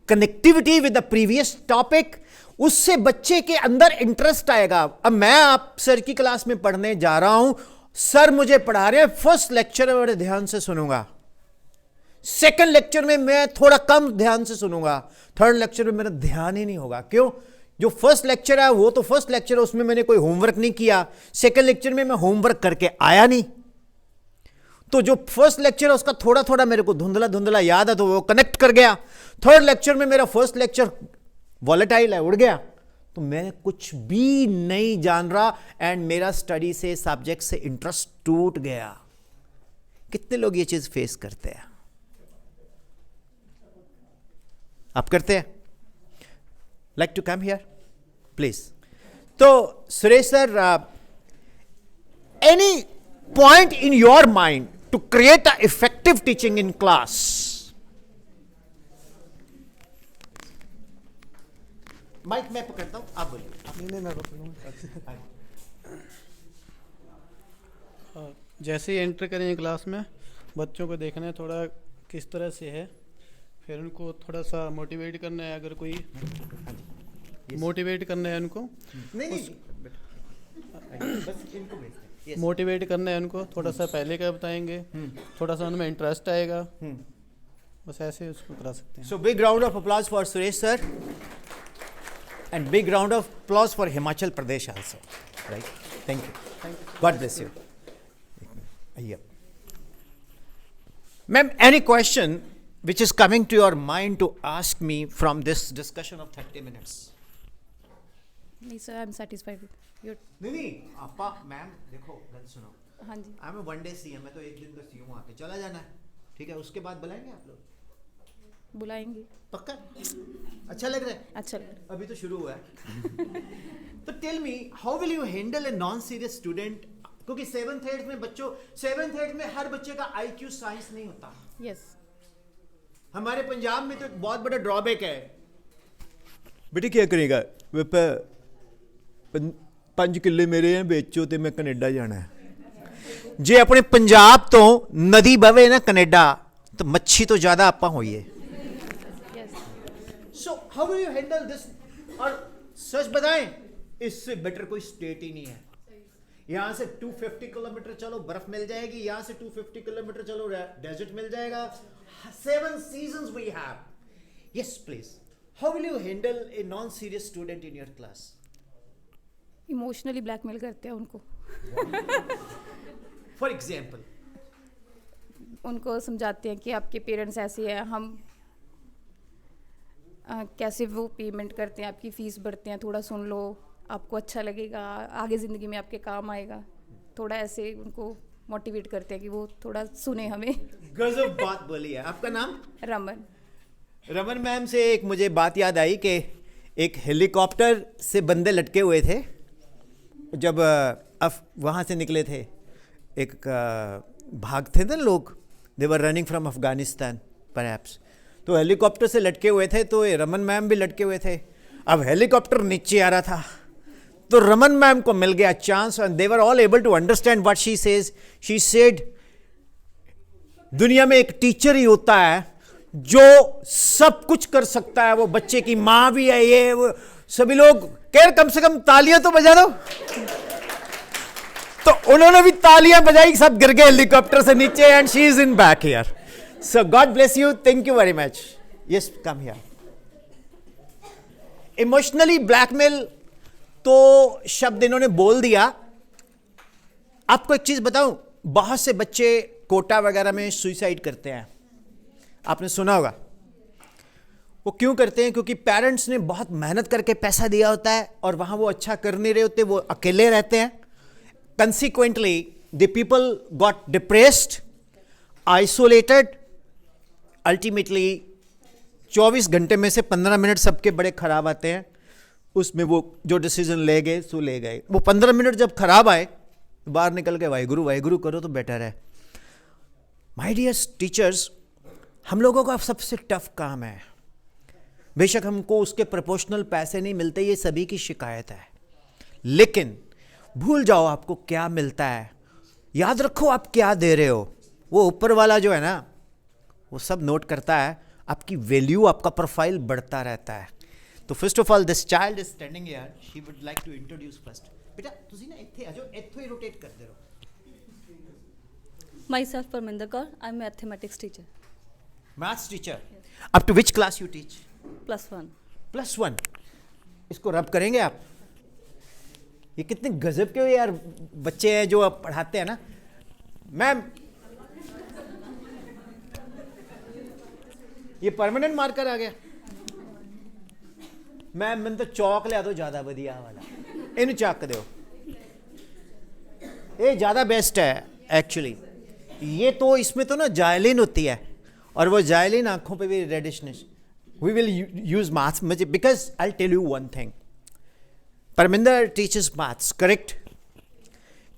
connectivity with the previous topic. उससे बच्चे के अंदर interest आएगा. अब मैं आप sir की क्लास में पढ़ने जा रहा हूं, सर मुझे पढ़ा रहे हैं, फर्स्ट लेक्चर में बड़े ध्यान से सुनूंगा, सेकंड लेक्चर में मैं थोड़ा कम ध्यान से सुनूंगा, थर्ड लेक्चर में मेरा ध्यान ही नहीं होगा. क्यों? जो फर्स्ट लेक्चर है वो तो फर्स्ट लेक्चर है, उसमें मैंने कोई होमवर्क नहीं किया. सेकंड लेक्चर में मैं होमवर्क करके आया नहीं, तो जो फर्स्ट लेक्चर है उसका थोड़ा थोड़ा मेरे को धुंधला धुंधला याद है, तो वो कनेक्ट कर गया. थर्ड लेक्चर में मेरा फर्स्ट लेक्चर वॉलेटाइल है, उड़ गया, तो मैं कुछ भी नहीं जान रहा एंड मेरा स्टडी से, सब्जेक्ट से इंटरेस्ट टूट गया. कितने लोग ये चीज फेस करते हैं? आप करते हैं? Like to come here, please. So, Suresh sir, any point in your mind to create an effective teaching in class? Mic मैं पकड़ता हूँ, आप बोलिए. नहीं मैं पकड़ लूँगा. जैसे ही एंटर करेंगे क्लास में, बच्चों को देखना है थोड़ा किस तरह से है, फिर उनको थोड़ा सा मोटिवेट करना है. अगर कोई मोटिवेट करना है उनको, मोटिवेट करना है उनको, थोड़ा सा पहले का बताएंगे, थोड़ा सा उनमें इंटरेस्ट आएगा, बस ऐसे उसको करा सकते हैं. So big round of applause for Suresh sir and big round of applause for Himachal Pradesh also. Right? Thank you. God bless you. Ma'am, any question which is coming to your mind to ask me from this discussion of 30 minutes? नहीं sir, I am satisfied with your. नहीं आपा ma'am देखो गल सुनो. हाँ जी. I am one day CM, मैं तो एक दिन का सीएम आके चला जाना है. ठीक है, उसके बाद बुलाएंगे आप लोग? बुलाएंगे. पक्का? अच्छा लग रहा है? अच्छा लग रहा है. अभी तो शुरू हुआ है. तो tell me, how will you handle a non serious student? क्योंकि 7th 8th में बच्चों, 7th 8th में हर बच्चे का IQ साइंस नहीं होता. यस. हमारे पंजाब में तो एक बहुत बड़ा ड्रॉबैक है. बेटे क्या करेगा? 5 किले मेरे हैं, बेचो तो मैं कनेडा जाना है. जे अपने पंजाब तो नदी बवे ना कनेडा तो मच्छी तो ज्यादा आपा होइए। So how do you handle this? और सच बताएं, इससे बेटर कोई स्टेट ही नहीं है। यहां से 250 किलोमीटर चलो बर्फ मिल जाएगी, यहां से 250 किलोमीटर चलो डेजर्ट मिल जाएगा। 7 seasons we have. Yes, please. How will you handle a non-serious student in your class? Emotionally blackmail करते हैं उनको, For example, उनको समझाते हैं कि आपके पेरेंट्स ऐसे हैं, हम कैसे वो पेमेंट करते हैं, आपकी फ़ीस भरते हैं, थोड़ा सुन लो, आपको अच्छा लगेगा, आगे ज़िंदगी में आपके काम आएगा। थोड़ा ऐसे उनको मोटिवेट करते हैं कि वो थोड़ा सुने हमें। गजब बात बोली है। आपका नाम? रमन। रमन मैम से एक मुझे बात याद आई कि एक हेलीकॉप्टर से बंदे लटके हुए थे जब वहाँ से निकले थे। एक भागते थे ना लोग, they were running from Afghanistan perhaps, तो हेलीकॉप्टर से लटके हुए थे। तो ये रमन मैम भी लटके हुए थे। अब हेलीकॉप्टर नीचे आ रहा था तो रमन मैम को मिल गया chance, and they were all able to understand what she says. She said, दुनिया में एक टीचर ही होता है जो सब कुछ कर सकता है। वो बच्चे की माँ भी है, ये वो सभी लोग कह कम से कम तालियां तो बजा दो। तो उन्होंने भी तालियां बजाई, सब गिर गए हेलीकॉप्टर से नीचे, and she is in back here. So God bless you, thank you very much. Yes, come here. Emotionally blackmail तो शब्द इन्होंने बोल दिया। आपको एक चीज बताऊं, बहुत से बच्चे कोटा वगैरह में सुसाइड करते हैं, आपने सुना होगा। वो क्यों करते हैं? क्योंकि पेरेंट्स ने बहुत मेहनत करके पैसा दिया होता है और वहां वो अच्छा कर नहीं रहे होते, वो अकेले रहते हैं। Consequently the people got depressed, isolated. Ultimately 24 घंटे में से 15 मिनट सबके बड़े खराब आते हैं। उसमें वो जो डिसीजन ले गए सो ले गए। वो 15 मिनट जब खराब आए, बाहर निकल के वाहिगुरु वाहिगुरु करो तो बेटर है। माय डियर टीचर्स, हम लोगों का सबसे टफ काम है। बेशक हमको उसके प्रोपोर्शनल पैसे नहीं मिलते, ये सभी की शिकायत है, लेकिन भूल जाओ आपको क्या मिलता है। याद रखो आप क्या दे रहे हो। वो ऊपर वाला जो है ना, वो सब नोट करता है। आपकी वैल्यू, आपका प्रोफाइल बढ़ता रहता है। तो first of all this child is standing here, she would like to introduce first. बेटा ਤੁਸੀਂ ਨਾ ਇੱਥੇ ਆ ਜਾਓ, ਇੱਥੋਂ ਹੀ ਰੋਟੇਟ ਕਰਦੇ ਰਹੋ। Myself, Parminder Kaur. I'm a mathematics teacher. Maths teacher. Up to which class you teach? +1. +1। इसको रब करेंगे आप? ये कितने गजब के यार बच्चे हैं जो आप पढ़ाते हैं ना। मैम, ये परमानेंट मार्कर आ गया। मैम मैंने तो चौक लिया दो ज्यादा बढ़िया वाला, इन चक दो, ये ज्यादा बेस्ट है एक्चुअली। ये तो इसमें तो ना जायलिन होती है, और वो जायलिन आंखों पे भी रेडिशनेस। We will use maths because I tell you one thing, Parminder teachers maths, correct.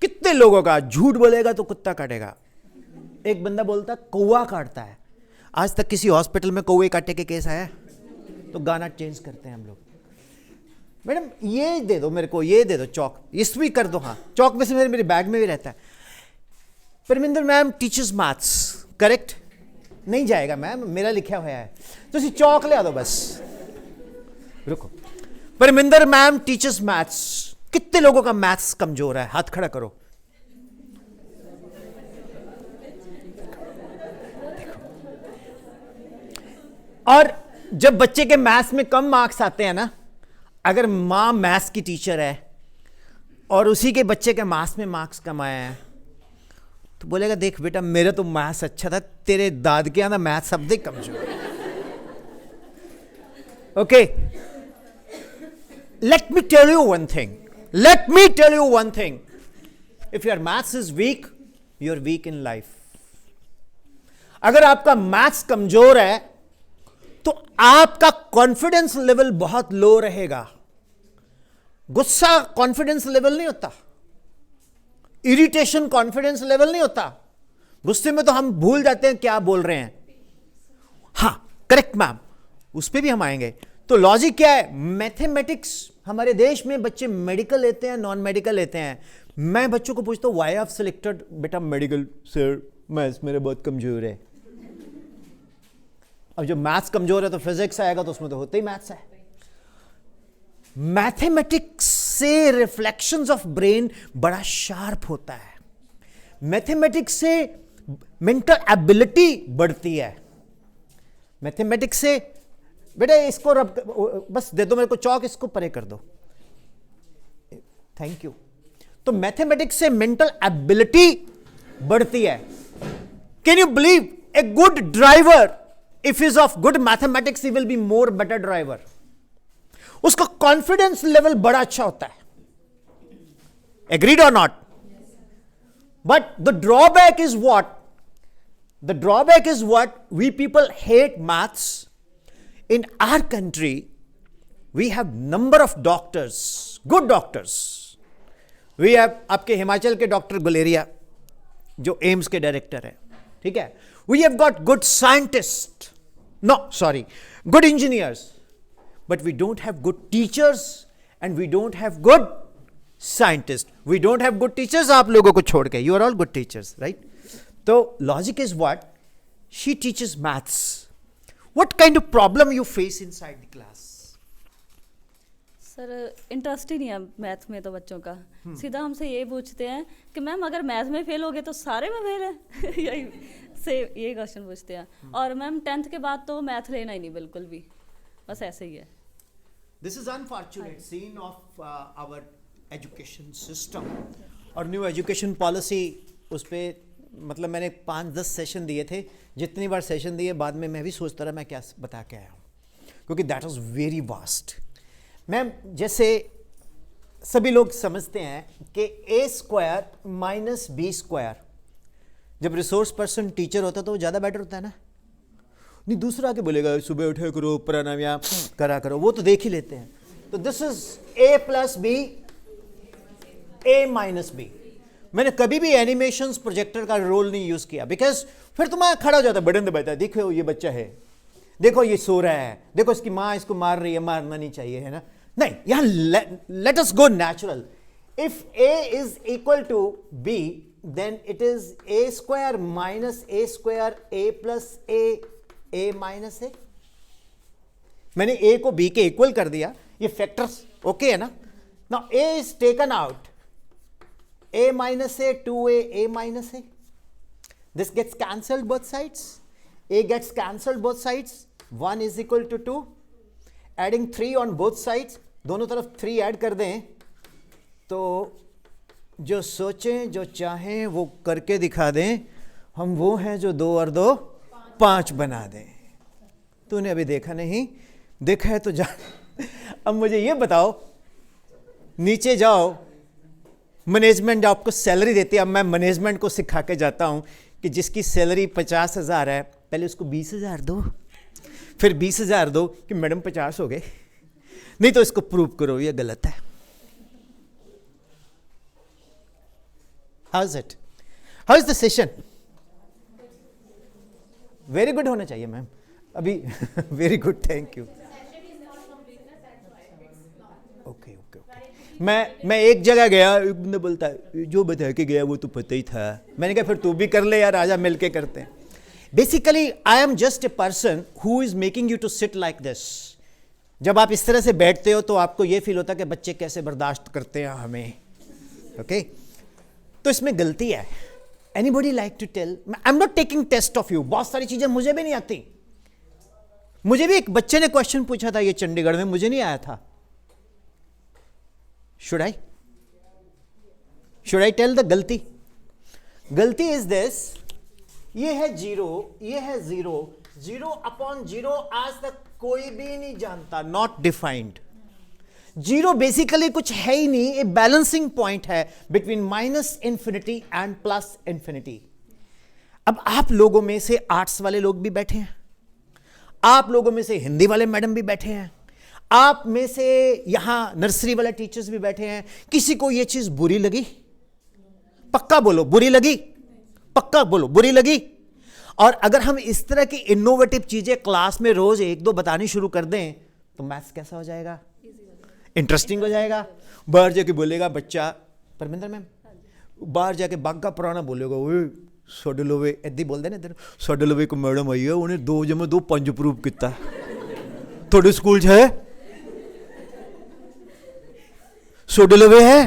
कितने लोगों का झूठ बोलेगा तो कुत्ता काटेगा। एक बंदा बोलता कौवा काटता है। आज तक किसी हॉस्पिटल में कौवे काटे के केस आया? तो गाना चेंज करते हैं हम लोग। मैडम ये दे दो मेरे को, ये दे दो चौक, इस भी कर दो। हाँ, चौक में से मेरे बैग में भी रहता है। Parminder ma'am teachers maths, correct? नहीं जाएगा मैम, मेरा लिखा हुआ है। तो इसी चौक ले आ दो बस। रुको, परमिंदर मैम टीचर्स मैथ्स। कितने लोगों का मैथ्स कमजोर है? हाथ खड़ा करो। और जब बच्चे के मैथ्स में कम मार्क्स आते हैं ना, अगर माँ मैथ्स की टीचर है और उसी के बच्चे के मैथ्स में मार्क्स कम आए हैं, तो बोलेगा देख बेटा मेरा तो मैथ्स अच्छा था, तेरे दाद के यहाँ मैथ्स सब दे कमजोर। Okay, let me tell you one thing, let me tell you one thing, if your maths is weak, you are weak in life. अगर आपका मैथ्स कमजोर है तो आपका कॉन्फिडेंस लेवल बहुत लो रहेगा। गुस्सा कॉन्फिडेंस लेवल नहीं होता, इरिटेशन कॉन्फिडेंस लेवल नहीं होता। गुस्से में तो हम भूल जाते हैं क्या बोल रहे हैं। हाँ करेक्ट मैम, उस पर भी हम आएंगे। तो लॉजिक क्या है? मैथमेटिक्स, हमारे देश में बच्चे मेडिकल लेते हैं, नॉन मेडिकल लेते हैं। मैं बच्चों को पूछता हूँ, वाई हैव सिलेक्टेड बेटा मेडिकल? सर मैथ्स मेरे बहुत कमजोर है। अब जब मैथ्स कमजोर है तो फिजिक्स आएगा, तो उसमें तो होते ही मैथ्स है। मैथमेटिक्स से रिफ्लेक्शंस ऑफ ब्रेन बड़ा शार्प होता है। मैथमेटिक्स से मेंटल एबिलिटी बढ़ती है। मैथमेटिक्स से बेटा इसको रब बस दे दो मेरे को चौक, इसको परे कर दो, थैंक यू। तो मैथमेटिक्स से मेंटल एबिलिटी बढ़ती है। Can you believe a good driver if is of good mathematics he will be more better driver. उसका कॉन्फिडेंस लेवल बड़ा अच्छा होता है। एग्रीड और not? But the drawback is what? The drawback is what? We people hate maths. In our country, we have number of doctors, good doctors. We have आपके हिमाचल के doctor Guleria जो AIIMS के director है, ठीक है। We have got good scientists, no sorry, good engineers, but we don't have good teachers and we don't have good scientists. We don't have good teachers आप लोगों को छोड़ के, you are all good teachers, right? तो logic is what? She teaches maths. What kind of problem you face inside the class? Sir interest ही नहीं है math में तो बच्चों का। सीधा हमसे ये पूछते हैं कि मैम अगर मैथ में फेल हो गए तो सारे में फेल है। यही क्वेश्चन पूछते हैं। और मैम 10th के बाद तो मैथ लेना ही नहीं बिल्कुल भी, बस ऐसे ही है। This is unfortunate scene of our education system. और न्यू एजुकेशन पॉलिसी, उस पर मतलब मैंने 5-10 सेशन दिए थे। जितनी बार सेशन दिए बाद में मैं भी सोचता रहा मैं क्या बता के आया हूँ, क्योंकि that was very vast. Ma'am जैसे सभी लोग समझते हैं कि a² माइनस b², जब रिसोर्स पर्सन टीचर होता है तो वो ज़्यादा बेटर होता है ना। नहीं दूसरा आके बोलेगा सुबह उठे करो प्राणायाम करा करो, वो तो देख ही लेते हैं। तो this is a plus b, a minus b। मैंने कभी भी एनिमेशंस प्रोजेक्टर का रोल नहीं यूज किया, बिकॉज फिर तुम्हारा खड़ा हो जाता है, बटन दबाता है, देखो ये बच्चा है, देखो ये सो रहा है, देखो इसकी माँ इसको मार रही है, मारना नहीं चाहिए, है ना। नहीं, यहाँ let us go natural. If a is equal to b then it is a² minus a² a plus a minus a। मैंने a को b के इक्वल कर दिया, ये फैक्टर्स ओके है ना। Now a is taken out, a minus a, 2a, a minus a. This gets cancelled both sides. A gets cancelled both sides. 1 is equal to 2. Adding 3 on both sides. दोनों तरफ 3 add कर दें तो जो सोचें जो चाहें वो करके दिखा दें। हम वो हैं जो 2 और 2 5 बना दें। तूने अभी देखा नहीं, देखा है तो जा। अब मुझे ये बताओ, नीचे जाओ, मैनेजमेंट आपको सैलरी देती है। अब मैं मैनेजमेंट को सिखा के जाता हूं कि जिसकी सैलरी 50,000 है पहले उसको 20,000 दो, फिर 20,000 दो कि मैडम 50 हो गए, नहीं तो इसको प्रूव करो ये गलत है। How is it? How is the session? Very good होना चाहिए मैम अभी। Very good, thank you. Okay okay okay. मैं एक जगह गया, एक बंदा बोलता है जो बता के गया वो तो पता ही था। मैंने कहा फिर तू भी कर ले यार, आजा मिल के करते हैं। Basically I am just a person who is making you to sit like this. जब आप इस तरह से बैठते हो तो आपको ये फील होता है कि बच्चे कैसे बर्दाश्त करते हैं हमें। ओके तो इसमें गलती है। Anybody like to tell? I am not taking test of you. बहुत सारी चीजें मुझे भी नहीं आती। मुझे भी एक बच्चे ने क्वेश्चन पूछा था ये चंडीगढ़ में, मुझे नहीं आया था। Should I tell the गलती? गलती इज दिस, ये है 0, ये है 0, 0 अपॉन 0 आज तक कोई भी नहीं जानता, नॉट डिफाइंड। 0 बेसिकली कुछ है ही नहीं, एक बैलेंसिंग पॉइंट है between minus infinity and plus infinity. अब आप लोगों में से आर्ट्स वाले लोग भी बैठे हैं, आप लोगों में से हिंदी वाले मैडम भी बैठे हैं, आप में से यहां नर्सरी वाले टीचर्स भी बैठे हैं। किसी को यह चीज बुरी लगी? पक्का बोलो बुरी लगी, पक्का बोलो बुरी लगी। और अगर हम इस तरह की इनोवेटिव चीजें क्लास में रोज 1-2 बतानी शुरू कर दें तो मैथ्स कैसा हो जाएगा? इंटरेस्टिंग हो जाएगा। बाहर जाके बोलेगा बच्चा, परमिंदर मैम बाहर जाके बागा पुराना बोलेगा, ओए ਸਾਡੇ ਲਵੇ ਇੱਦਾਂ ਹੀ ਬੋਲਦੇ ਨੇ ਤੈਨੂੰ, ਸਾਡੇ ਲਵੇ ਇੱਕ ਮੈਡਮ ਆਈ ਹੈ, ਉਹਨੇ 2 + 2 5 ਪ੍ਰੂਵ ਕੀਤਾ। ਤੁਹਾਡੇ ਸਕੂਲ 'ਚ ਹੈ? ਤੁਹਾਡੇ ਲਵੇ ਹੈ?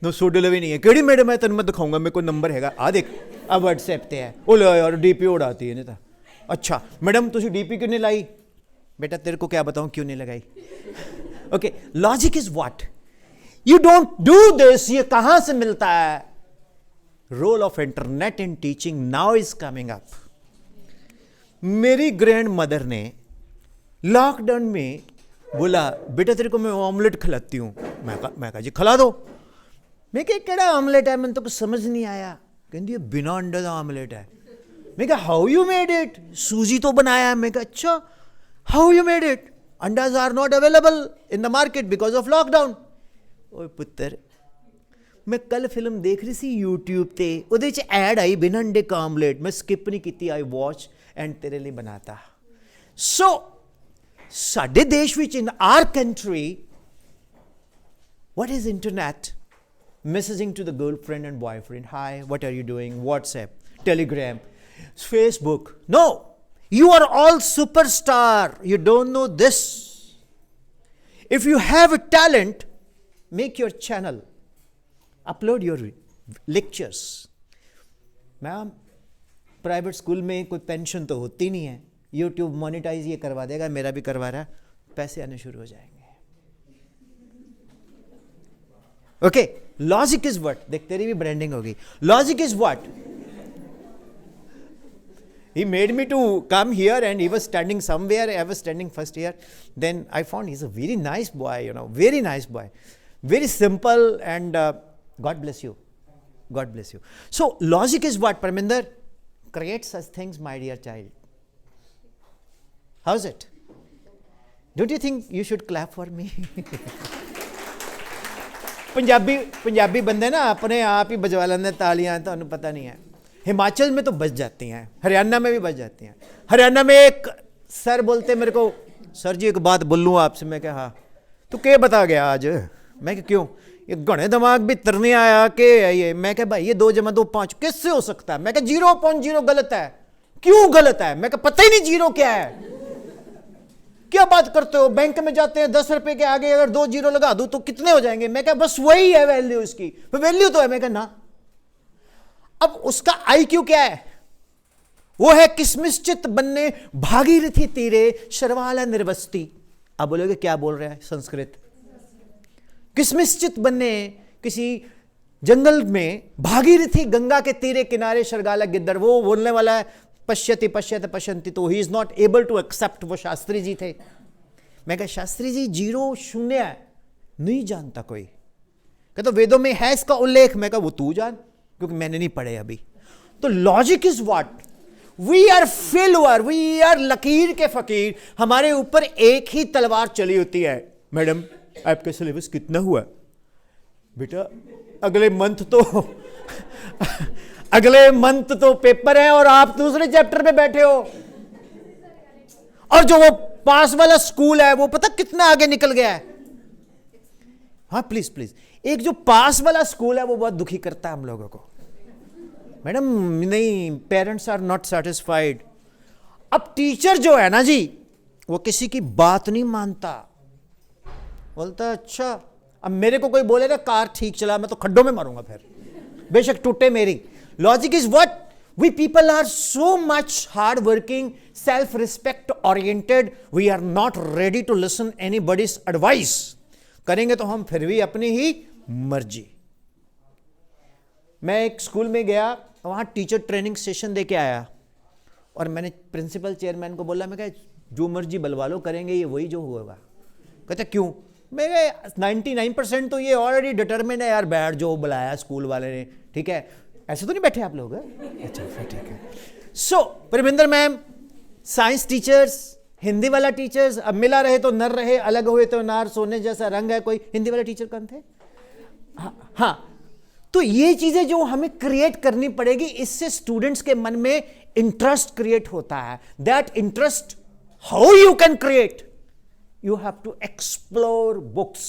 ਨਾ ਤੁਹਾਡੇ ਲਵੇ ਨਹੀਂ ਹੈ। ਕਿਹੜੀ ਮੈਡਮ ਹੈ? ਤੈਨੂੰ ਮੈਂ ਦਿਖਾਊਂਗਾ, ਮੇਰੇ ਕੋਲ ਨੰਬਰ ਹੈਗਾ, ਆ ਦੇਖ ਆ WhatsApp ਤੇ ਹੈ। ਉਹ ਲੈ ਯਾਰ DP ਉਡਾਤੀ ਇਹਨੇ ਤਾਂ। अच्छा मैडम तुझे DP क्यों नहीं लाई? बेटा तेरे को क्या बताऊं क्यों नहीं लगाई? Okay, logic is what? You don't do this. ये कहां से मिलता है? Role of internet in teaching now is coming up. मेरी ग्रैंड मदर ने लॉकडाउन में बोला, बेटा तेरे को मैं ऑमलेट खिलाती हूं। मैं कहा जी खिला दो। मैं कहा केड़ा ऑमलेट है? मैंने तो कुछ समझ नहीं आया। कहती बिना अंडे का ऑमलेट है। मैं कहा हाउ यू मेड इट? सूजी तो बनाया है। मैं कहा अच्छा, हाउ यू मेड इट? अंडाज are not available in the market because of lockdown. ओए पुत्र, मैं कल फिल्म देख रही सी यूट्यूब ते, ਉਹਦੇ ਚ ਐਡ ਆਈ ਬਿਨਾਂ ਅੰਡੇ का ऑमलेट। मैं स्किप नहीं ਕੀਤੀ, आई वॉच एंड तेरे लिए बनाता। सो ਸਾਡੇ ਦੇਸ਼ ਵਿੱਚ in our country, what is internet? Messaging to the girlfriend and boyfriend, hi, what are you doing? WhatsApp, Telegram, Facebook. No, you are all superstar. You don't know this. If you have a talent, make your channel, upload your lectures. Ma'am private school में कोई pension तो होती नहीं है, YouTube monetise ये करवा देगा, मेरा भी करवा रहा है, पैसे आने शुरू हो जाएंगे। Okay, logic is what? देख तेरी भी ब्रांडिंग होगी। Logic is what? He made me to come here and he was standing somewhere. I was standing first here. Then I found he's a very nice boy, you know, very nice boy. Very simple and God bless you. God bless you. So logic is what, Parminder? Create such things, my dear child. How's it? Don't you think you should clap for me? Punjabi बंदे ना अपने आप ही बजवा लेंगे तालियां, तो उन्हें पता नहीं है। हिमाचल में तो बज जाती हैं, हरियाणा में भी बज जाती हैं। हरियाणा में एक सर बोलते मेरे को, सर जी एक बात बोलूँ आपसे। मैं क्या? हाँ। तो क्या बता गया आज? मैं क्यों? ये घने दिमाग भी तरने आया कि ये। मैं क्या भाई ये 2 + 2 5 कैसे हो सकता है? मैं क्या 0.0 गलत है। क्यों गलत है? मैं क्या पता ही नहीं जीरो क्या है। क्या बात करते हो? बैंक में जाते हैं 10 रुपए के आगे अगर 2 0 लगा दूं तो कितने हो जाएंगे? मैं क्या बस वही है वैल्यू इसकी। वैल्यू तो है। मैं क्या ना। अब उसका IQ क्या है? वो है किसमिश्चित बनने भागीरथी तीरे शर्वाला निर्वस्ती। अब बोलोगे क्या बोल रहा है संस्कृत? किसमिश्चित बनने किसी जंगल में भागीरथी गंगा के तीरे किनारे शर्गाला गिद्दर, वो बोलने वाला है पश्यति पश्यति पश्यंति। तो he is not able to accept. वो शास्त्री जी थे। मैं कहा शास्त्री जी 0 0 है, नहीं जानता कोई। कहता तो वेदों में है इसका उल्लेख। मैं कहा वो तू जान, क्योंकि मैंने नहीं पढ़े अभी। तो logic is what? We are failure, we are लकीर के फकीर। हमारे ऊपर एक ही तलवार चली होती है। मैडम आपका सिलेबस कितना हुआ? बेटा अगले मंथ तो पेपर है और आप दूसरे चैप्टर पे बैठे हो। और जो वो पास वाला स्कूल है वो पता कितना आगे निकल गया है। हाँ प्लीज प्लीज, एक जो पास वाला स्कूल है वो बहुत दुखी करता है हम लोगों को। मैडम नहीं, पेरेंट्स आर नॉट सेटिस्फाइड। अब टीचर जो है ना जी, वो किसी की बात नहीं मानता। बोलता अच्छा, अब मेरे को कोई बोले ना कार ठीक चला, मैं तो खड्डों में मारूंगा फिर, बेशक टूटे मेरी। Logic is what? We people are so much hard working, self respect oriented, we are not ready to listen anybody's advice. करेंगे तो हम फिर भी अपनी ही मर्जी। मैं एक स्कूल में गया, वहाँ टीचर ट्रेनिंग सेशन दे के आया और मैंने प्रिंसिपल चेयरमैन को बोला, मैं कहा जो मर्जी बलवा लो, करेंगे ये वही जो होगा। कहते क्यों? मैं 99% तो ये ऑलरेडी डिटरमिन है यार, बैठ जो बुलाया स्कूल वाले ने, ठीक है, ऐसे तो नहीं बैठे आप लोग? अच्छा फिर ठीक है। So Parminder ma'am, science teachers, Hindi वाला टीचर्स, अब मिला रहे तो नर रहे, अलग हुए तो नार, सोने जैसा रंग है कोई। हिंदी वाला टीचर कौन थे? हाँ। तो ये चीजें जो हमें क्रिएट करनी पड़ेगी, इससे स्टूडेंट्स के मन में इंटरेस्ट क्रिएट होता है। That interest how you can create? You have to explore books.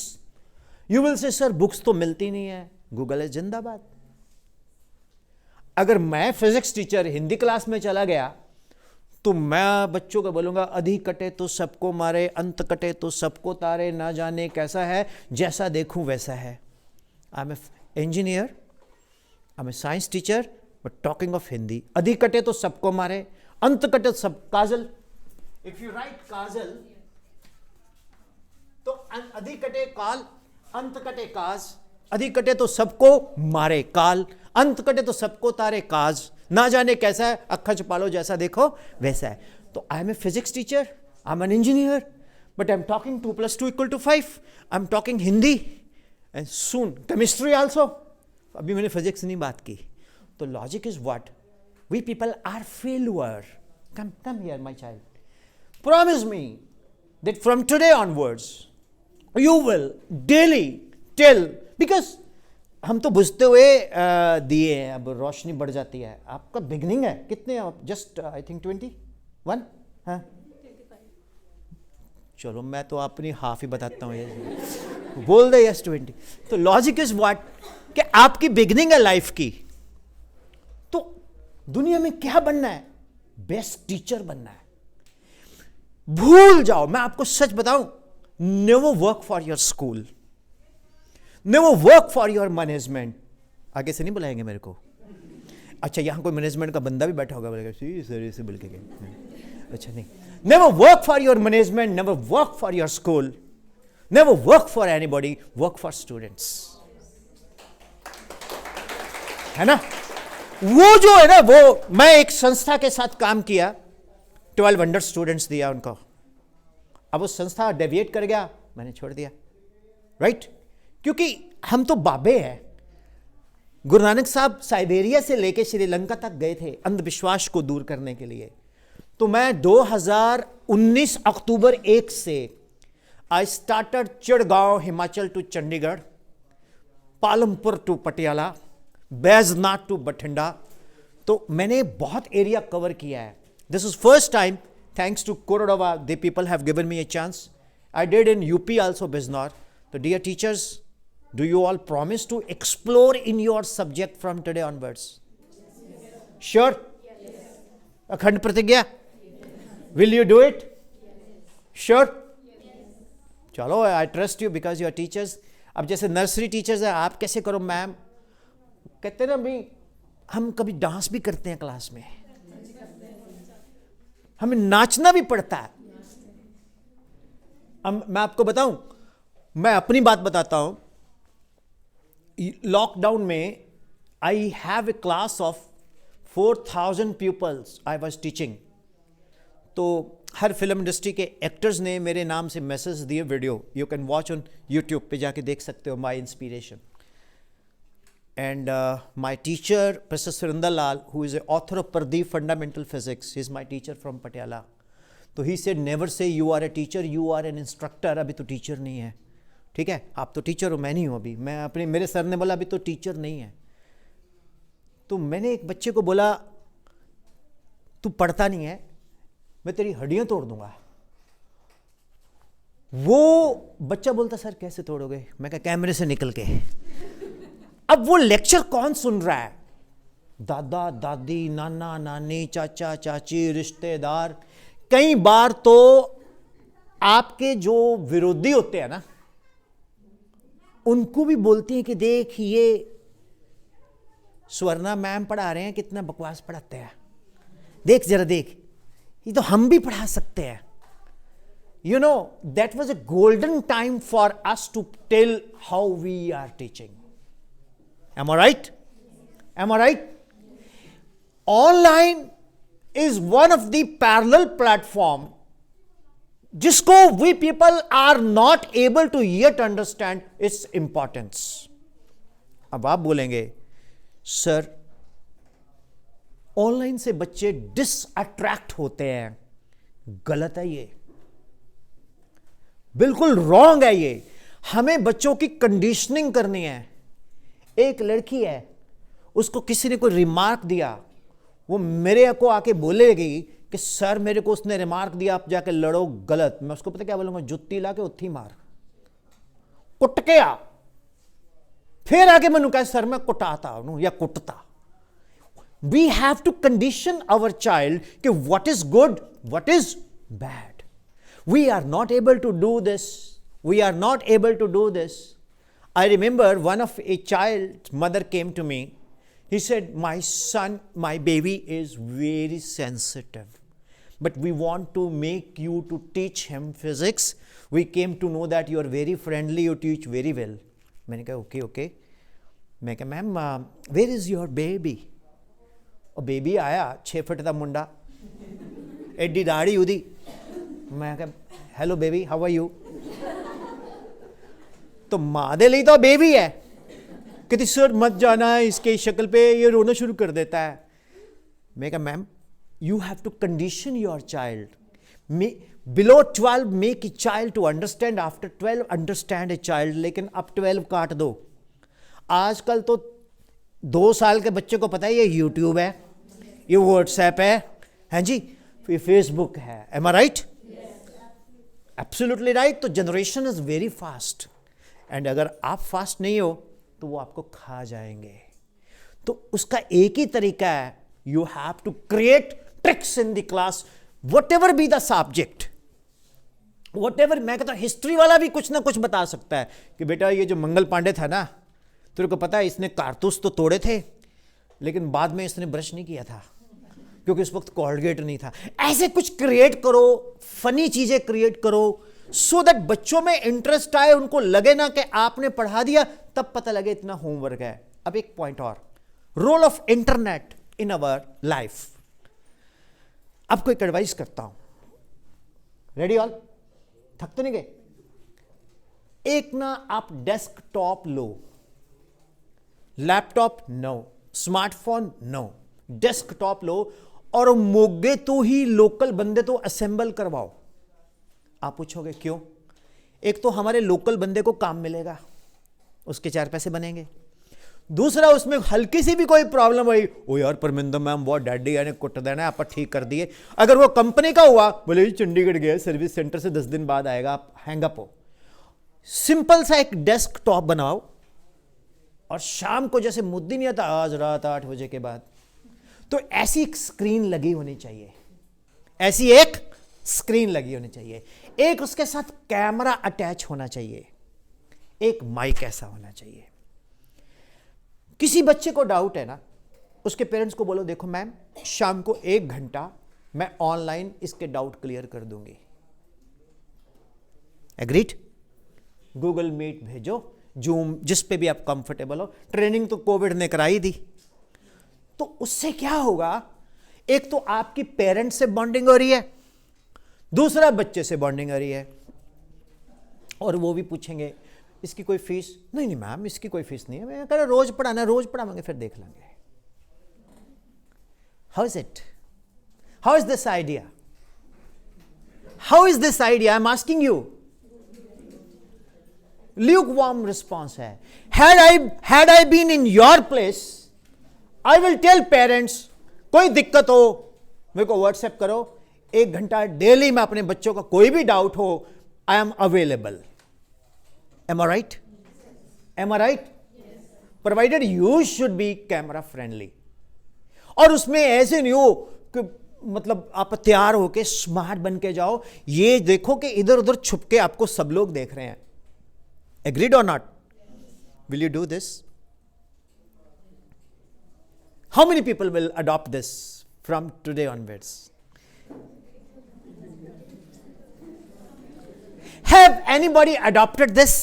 You will say sir books तो मिलती नहीं है, गूगल है जिंदाबाद। अगर मैं फिजिक्स टीचर हिंदी क्लास में चला गया तो मैं बच्चों को बोलूंगा अधि कटे तो सबको मारे, अंत कटे तो सबको तारे, ना जाने कैसा है जैसा देखूं वैसा है। I am a engineer, I am a science teacher, but talking of Hindi. अधि कटे तो सबको मारे, अंत कटे तो सब, काजल, इफ यू राइट काजल तो अधि कटे काल, अंत कटे काज, अधि कटे तो सबको मारे काल, अंत कटे तो सबको तारे काज, ना जाने कैसा है अक्खा छुपा लो जैसा देखो वैसा है। तो I am a physics teacher, I am an engineer, but I am talking 2 + 2 = 5, I am talking Hindi and soon chemistry also. अभी मैंने फिजिक्स नहीं बात की। तो logic is what we people are failure. Come here my child, promise me that from today onwards you will daily tell, because हम तो बुझते हुए दिए हैं, अब रोशनी बढ़ जाती है। आपका बिगनिंग है कितने, जस्ट आई थिंक 21, हाँ चलो मैं तो अपनी हाफ ही बताता हूँ, ये बोल दे यस 20। तो लॉजिक इज व्हाट कि आपकी बिगनिंग है लाइफ की, तो दुनिया में क्या बनना है, बेस्ट टीचर बनना है। भूल जाओ, मैं आपको सच बताऊं, never work for your school, never work for your management. आगे से नहीं बुलाएंगे मेरे को। अच्छा यहां कोई मैनेजमेंट का बंदा भी बैठा होगा, बोलेगा सर से बोल के गए। अच्छा नहीं, never work for your management, never work for your school, never work for anybody, work for students, है ना। वो जो है ना, वो मैं एक संस्था के साथ काम किया, 1200 स्टूडेंट्स दिया उनको। अब वो संस्था डेविएट कर गया, मैंने छोड़ दिया, राइट क्योंकि हम तो बाबे हैं। गुरु नानक साहब साइबेरिया से लेके श्रीलंका तक गए थे अंधविश्वास को दूर करने के लिए। तो मैं 2019 अक्टूबर 1 से I started Chirgaon Himachal to Chandigarh, Palampur to Patiala, Baijnath to Bathinda. तो मैंने बहुत एरिया कवर किया है। This is first time, thanks to कोरोडोवा, they people have given me a chance. I did in UP also, Bijnor. तो dear teachers, do you all promise to explore in your subject from today onwards? Sure? अखंड प्रतिज्ञा? Will you do it? Sure? चलो, I trust you because you are teachers. अब जैसे nursery teachers है, आप कैसे करो मैम, कहते हैं ना भाई, हम कभी डांस भी करते हैं क्लास में, हमें नाचना भी पड़ता है। मैं आपको बताऊं, मैं अपनी बात बताता हूं। लॉकडाउन में I have a class of 4000 peoples I was teaching. तो हर फिल्म इंडस्ट्री के एक्टर्स ने मेरे नाम से मैसेज दिए, video you can watch on YouTube पे जाके देख सकते हो, my inspiration. And my teacher professor Surendra Lal, who is a author of Pradeep fundamental physics, is my teacher from Patiala. तो he said never say you are a teacher, you are N instructor. अभी तो teacher नहीं है, ठीक है, आप तो टीचर हो, मैं नहीं हूं अभी। मैं अपने, मेरे सर ने बोला अभी तो टीचर नहीं है। तो मैंने एक बच्चे को बोला, तू पढ़ता नहीं है, मैं तेरी हड्डियां तोड़ दूंगा। वो बच्चा बोलता सर कैसे तोड़ोगे? मैं कहा कैमरे से निकल के। अब वो लेक्चर कौन सुन रहा है? दादा दादी, नाना नानी, चाचा चाची, रिश्तेदार। कई बार तो आपके जो विरोधी होते हैं ना, उनको भी बोलते हैं कि देख ये स्वर्णा मैम पढ़ा रहे हैं, कितना बकवास पढ़ाते हैं, देख जरा देख, ये तो हम भी पढ़ा सकते हैं। You know, that was a golden time for us to tell how we are teaching. Am I right? Am I right? Online is one of the parallel platform जिसको we people are not able to yet understand its importance. अब आप बोलेंगे sir online से बच्चे distract होते हैं। गलत है ये, बिल्कुल रॉन्ग है ये। हमें बच्चों की कंडीशनिंग करनी है। एक लड़की है, उसको किसी ने कोई रिमार्क दिया, वो मेरे को आके बोलेगी कि सर मेरे को उसने रिमार्क दिया, आप जाके लड़ो, गलत। मैं उसको पता क्या बोलूंगा? जुत्ती ला के उत्थी मार, कुट के आ, फिर आके मैनू कहे सर मैं कुटाता ਉਹਨੂੰ या कुटता। We have to condition our child कि what is good, what is bad. We are not able to do this. We are not able to do this. I remember one of a child's mother came to me. He said, my son, my baby is very sensitive, but we want to make you to teach him physics. We came to know that you are very friendly, you teach very well. मैंने कहा okay, okay. मैं कहा ma'am where is your baby? और baby आया 6 foot का मुंडा, AD दाढ़ी उदी। मैं कहा hello baby how are you. तो माँ दे लिए तो बेबी है, कहती सर मत जाना, इसके शक्ल पे ये रोना शुरू कर देता है। मैं कहा ma'am you have to condition your child. Below 12 make a child to understand, after 12 understand a child, लेकिन अब 12 काट दो। आजकल तो 2 साल के बच्चे को पता है ये यूट्यूब है, ये व्हाट्सएप है जी, ये फेसबुक है। Am I right? Absolutely right. तो generation is very fast, and अगर आप फास्ट नहीं हो तो वो आपको खा जाएंगे। तो उसका एक ही तरीका है, you have to create tricks in the class, whatever be the subject, whatever. मैं कहता हूं हिस्ट्री वाला भी कुछ ना कुछ बता सकता है कि बेटा ये जो मंगल पांडे था ना, तेरे को पता है इसने कारतूस तो तोड़े थे, लेकिन बाद में इसने ब्रश नहीं किया था क्योंकि उस वक्त कोलगेट नहीं था। ऐसे कुछ क्रिएट करो, फनी चीजें क्रिएट करो, सो दैट बच्चों में इंटरेस्ट आए, उनको लगे ना कि आपने पढ़ा दिया तब पता लगे इतना होमवर्क है। अब एक पॉइंट और, role of internet in our life. आपको एक एडवाइस करता हूं, रेडी ऑल, थक तो नहीं गए? एक ना आप डेस्कटॉप लो, laptop no, smartphone no, desktop लो, और मोगे तो ही लोकल बंदे तो असेंबल करवाओ। आप पूछोगे क्यों? एक तो हमारे लोकल बंदे को काम मिलेगा, उसके 4 पैसे बनेंगे। दूसरा उसमें हल्की सी भी कोई प्रॉब्लम हुई, ओ यार परमिंदर मैम बहुत डैडी ने कुट देना, आप ठीक कर दिए। अगर वो कंपनी का हुआ, बोले चंडीगढ़ गया सर्विस सेंटर से 10 दिन बाद आएगा, आप हैंगअप हो। सिंपल सा एक डेस्कटॉप बनाओ, और शाम को जैसे मुद्दी नहीं आता आज रात 8 बजे के बाद, तो ऐसी एक स्क्रीन लगी होनी चाहिए, ऐसी एक स्क्रीन लगी होनी चाहिए, एक उसके साथ कैमरा अटैच होना चाहिए, एक माइक ऐसा होना चाहिए। किसी बच्चे को डाउट है ना, उसके पेरेंट्स को बोलो देखो मैम शाम को 1 घंटा मैं ऑनलाइन इसके डाउट क्लियर कर दूंगी। एग्रीड? गूगल मीट भेजो, जूम, जिस पे भी आप कंफर्टेबल हो। ट्रेनिंग तो कोविड ने कराई दी। तो उससे क्या होगा, एक तो आपकी पेरेंट्स से बॉन्डिंग हो रही है, दूसरा बच्चे से बॉन्डिंग हो रही है, और वो भी पूछेंगे इसकी कोई फीस नहीं? नहीं मैम इसकी कोई फीस नहीं है। मैं कह रहा रोज पढ़ाना, रोज पढ़ाएंगे फिर देख लेंगे। How is it? How is this idea? How is this idea? I am asking you. lukewarm response है। had I been in your place, I will tell parents, कोई दिक्कत हो मेरे को व्हाट्सएप करो, 1 घंटा डेली में अपने बच्चों का कोई भी डाउट हो, I am available. Am I right? Am I right? Provided you should be camera friendly. और उसमें ऐसे नहीं हो कि मतलब आप तैयार होके स्मार्ट बन के जाओ, ये देखो कि इधर उधर छुप के आपको सब लोग देख रहे हैं। Agreed or not? Will you do this? How many people will adopt this from today onwards? Have anybody adopted this?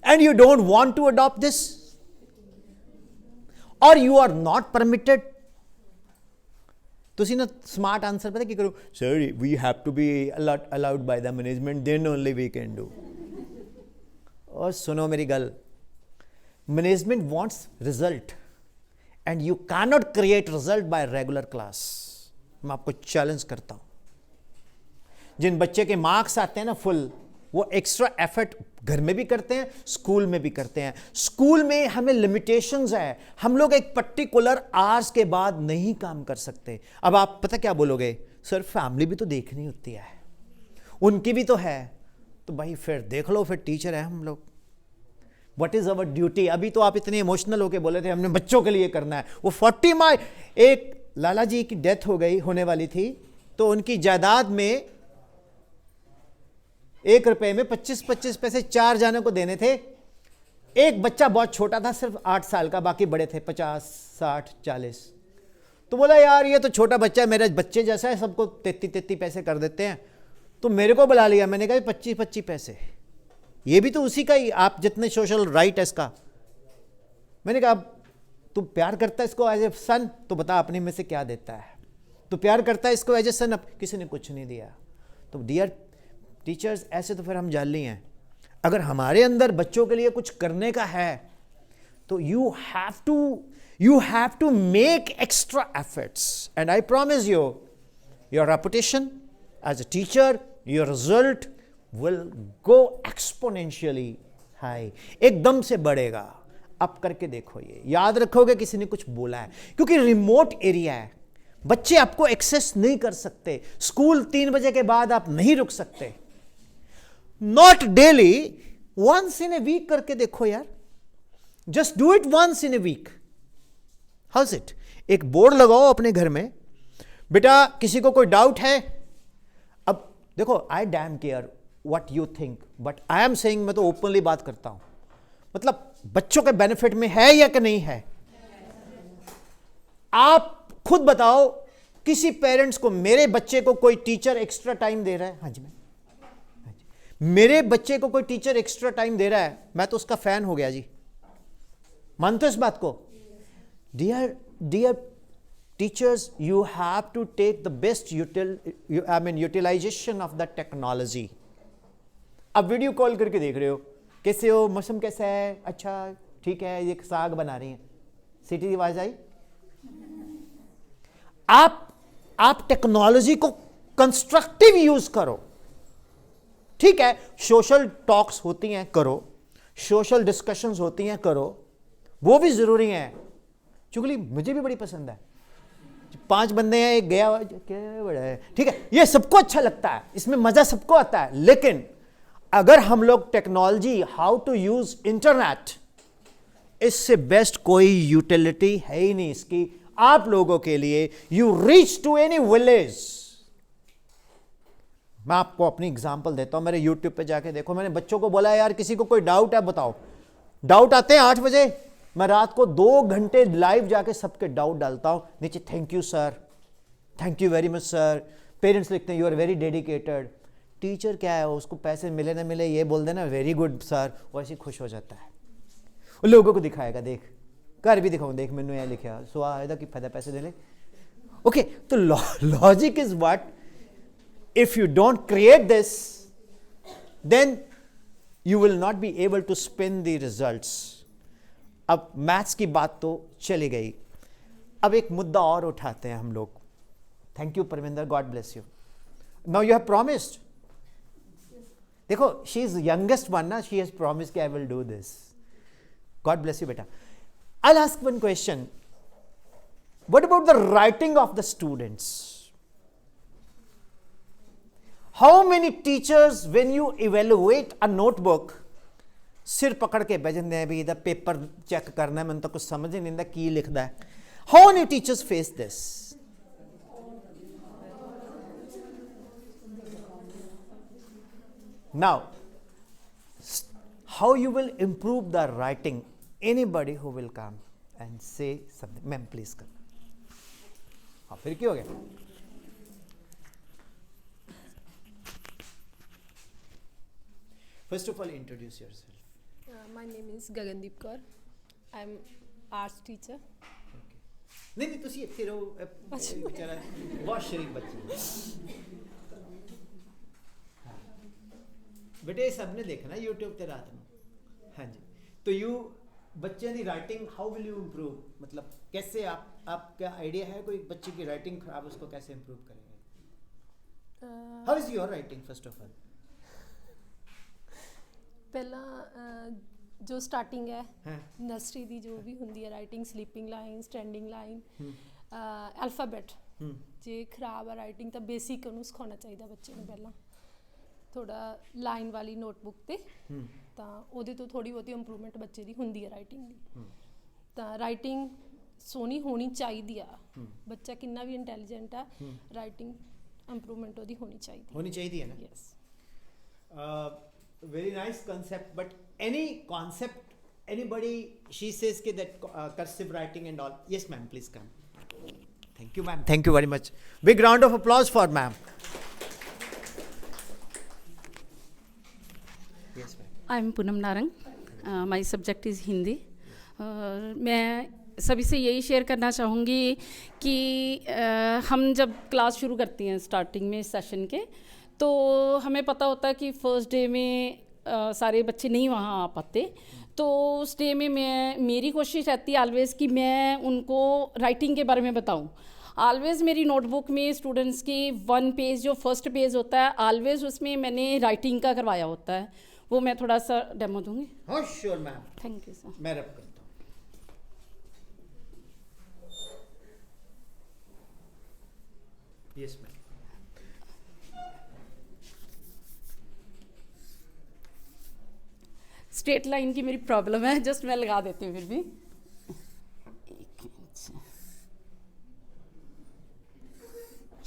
And you don't want to adopt this? Or you are not permitted? ਤੁਸੀਂ ਨਾ smart answer पता की करो, sir we have to be allowed by the management, then only we can do. और सुनो मेरी गल, management wants result and you can not create result by regular class. मैं आपको चैलेंज करता हूं, जिन बच्चे के मार्क्स आते हैं ना फुल, वो एक्स्ट्रा एफर्ट घर में भी करते हैं, स्कूल में भी करते हैं। स्कूल में हमें लिमिटेशंस है, हम लोग एक पर्टिकुलर आवर्स के बाद नहीं काम कर सकते। अब आप पता क्या बोलोगे, सर फैमिली भी तो देखनी होती है, उनकी भी तो है। तो भाई फिर देख लो, फिर टीचर है हम लोग, व्हाट इज अवर ड्यूटी। अभी तो आप इतने इमोशनल होके बोले थे हमने बच्चों के लिए करना है। वो 40 माई, एक लाला जी की डेथ हो गई, होने वाली थी, तो उनकी जायदाद में 1 रुपए में 25-25 पैसे 4 जाने को देने थे। एक बच्चा बहुत छोटा था, सिर्फ 8 साल का, बाकी बड़े थे 50, 60, 40। तो बोला यार ये तो छोटा बच्चा है, मेरे बच्चे जैसा है, सबको 33 पैसे कर देते हैं। तो मेरे को बुला लिया, मैंने कहा 25 पैसे, ये भी तो उसी का ही, आप जितने सोशल राइट है इसका। मैंने कहा तू प्यार करता है इसको एज ए सन, तो बता अपने में से क्या देता है। तो प्यार करता है इसको एज ए सन, अब किसी ने कुछ नहीं दिया। तो डियर टीचर्स, ऐसे तो फिर हम जाली हैं। अगर हमारे अंदर बच्चों के लिए कुछ करने का है तो you have to make extra efforts, and I promise you your reputation as a teacher, your result will go exponentially high, एकदम से बढ़ेगा। अब करके देखो, ये याद रखोगे किसी ने कुछ बोला है, क्योंकि रिमोट एरिया है, बच्चे आपको एक्सेस नहीं कर सकते। स्कूल 3 बजे के बाद आप नहीं रुक सकते। Not daily, once in a week करके देखो यार, just do it once in a week. How's it? एक बोर्ड लगाओ अपने घर में, बेटा किसी को कोई डाउट है, अब देखो I damn care what you think, but I am saying, मैं तो ओपनली बात करता हूं, मतलब बच्चों के बेनिफिट में है या कि नहीं है। आप खुद बताओ, किसी पेरेंट्स को, मेरे बच्चे को कोई टीचर एक्स्ट्रा टाइम दे रहा है, हाँ जी मेरे बच्चे को कोई टीचर एक्स्ट्रा टाइम दे रहा है, मैं तो उसका फैन हो गया जी। मानते हो इस बात को? Dear teachers, you have to take the best utilization of the technology. अब वीडियो कॉल करके देख रहे हो, कैसे हो, मौसम कैसा है, अच्छा ठीक है, ये साग बना रही हैं, सीटी की आवाज आई। आप टेक्नोलॉजी को कंस्ट्रक्टिव यूज करो, ठीक है। सोशल टॉक्स होती हैं, करो, सोशल डिस्कशंस होती हैं, करो, वो भी जरूरी हैं। चुगली मुझे भी बड़ी पसंद है। 5 बंदे हैं, एक गया, क्या बड़ा है, ठीक है, ये सबको अच्छा लगता है, इसमें मजा सबको आता है। लेकिन अगर हम लोग technology, how to use internet, इससे बेस्ट कोई यूटिलिटी है ही नहीं इसकी आप लोगों के लिए। You reach to any village. मैं आपको अपनी एग्जांपल देता हूं, मेरे यूट्यूब पे जाके देखो, मैंने बच्चों को बोला यार किसी को कोई डाउट है बताओ। डाउट आते हैं 8 बजे, मैं रात को 2 घंटे लाइव जाके सबके डाउट डालता हूं, नीचे thank you sir, thank you very much sir. Parents लिखते हैं you are very dedicated. Teacher क्या है, उसको पैसे मिले ना मिले ये बोल देना वेरी गुड सर, वो ऐसे खुश हो जाता है। वो लोगों को दिखाएगा, देख घर भी दिखाऊंगा, देख मैंने यह लिखा सुहा आएगा कि फायदा पैसे दे ले। ओके, तो logic is what, if you don't create this, then you will not be able to spin the results. अब मैथ्स की बात तो चली गई, अब एक मुद्दा और उठाते हैं हम लोग। Thank you Parminder, God bless you. Now you have promised, देखो शी इज यंगेस्ट वन ना, शी हैज प्रॉमिस्ड कि I will do this. God bless you बेटा। I will ask one question, what about the writing of the students? How many teachers, when you evaluate a notebook, सिर पकड़ के बैठते हैं भी, इधर पेपर चेक करना है, मैंने तो कुछ समझ ही नहीं आता की लिखता है। How many teachers face this? Now, how you will improve the writing? Anybody who will come and say something, ma'am please कर। हाँ फिर क्या हो गया? First of all, introduce yourself. My name is Gagandeep Kaur. I'm arts teacher. नहीं नहीं तुसी ਇੱਥੇ ਰਹੋ, बेचारा बहुत शरीफ बच्ची बेटे, सबने देखना YouTube ਤੇ रात ਨੂੰ। हाँ जी, तो यू बच्चे की writing how will you improve, मतलब कैसे आपका आइडिया है कोई बच्चे की राइटिंग खराब, उसको कैसे इम्प्रूव करेंगे? How is your writing first of all? ਪਹਿਲਾਂ ਜੋ ਸਟਾਰਟਿੰਗ ਹੈ ਨਰਸਰੀ ਦੀ, ਜੋ ਵੀ ਹੁੰਦੀ ਹੈ writing, sleeping line, standing line, alphabet, ਜੇ ਖਰਾਬ ਹੈ ਰਾਈਟਿੰਗ ਤਾਂ ਬੇਸਿਕ ਉਹਨੂੰ ਸਿਖਾਉਣਾ ਚਾਹੀਦਾ ਬੱਚੇ ਨੂੰ ਪਹਿਲਾਂ। ਥੋੜਾ ਲਾਈਨ ਵਾਲੀ ਨੋਟਬੁੱਕ ਤੇ ਤਾਂ ਉਹਦੇ ਤੋਂ ਥੋੜੀ ਬਹੁਤੀ ਇੰਪਰੂਵਮੈਂਟ ਬੱਚੇ ਦੀ ਹੁੰਦੀ ਹੈ ਰਾਈਟਿੰਗ ਦੀ ਤਾਂ ਰਾਈਟਿੰਗ ਸੋਹਣੀ ਹੋਣੀ ਚਾਹੀਦੀ ਆ ਬੱਚਾ ਕਿੰਨਾ ਵੀ ਇੰਟੈਲੀਜੈਂਟ ਆ ਰਾਈਟਿੰਗ ਇੰਪਰੂਵਮੈਂਟ ਉਹਦੀ ਹੋਣੀ ਚਾਹੀਦੀ है ना yes very nice concept, but any concept anybody she says ke that cursive writing and all. Yes ma'am, please come. Thank you ma'am, thank you very much. Big round of applause for ma'am. Yes ma'am. I'm Poonam Narang. My subject is Hindi. मैं सभी से यही share करना चाहूँगी कि हम जब class शुरू करती हैं स्टार्टिंग में सेशन के तो हमें पता होता है कि फर्स्ट डे में सारे बच्चे नहीं वहाँ आ पाते तो उस डे में मेरी कोशिश रहती है ऑलवेज़ कि मैं उनको राइटिंग के बारे में बताऊँ ऑलवेज़ मेरी नोटबुक में स्टूडेंट्स की 1 पेज जो फर्स्ट पेज होता है ऑलवेज़ उसमें मैंने राइटिंग का करवाया होता है वो मैं थोड़ा सा डेमो दूँगी हाँ sure ma'am, thank you sir मैं रब करता हूँ. Yes ma'am. स्ट्रेट लाइन की मेरी प्रॉब्लम है जस्ट मैं लगा देती हूँ फिर भी एक मिनट।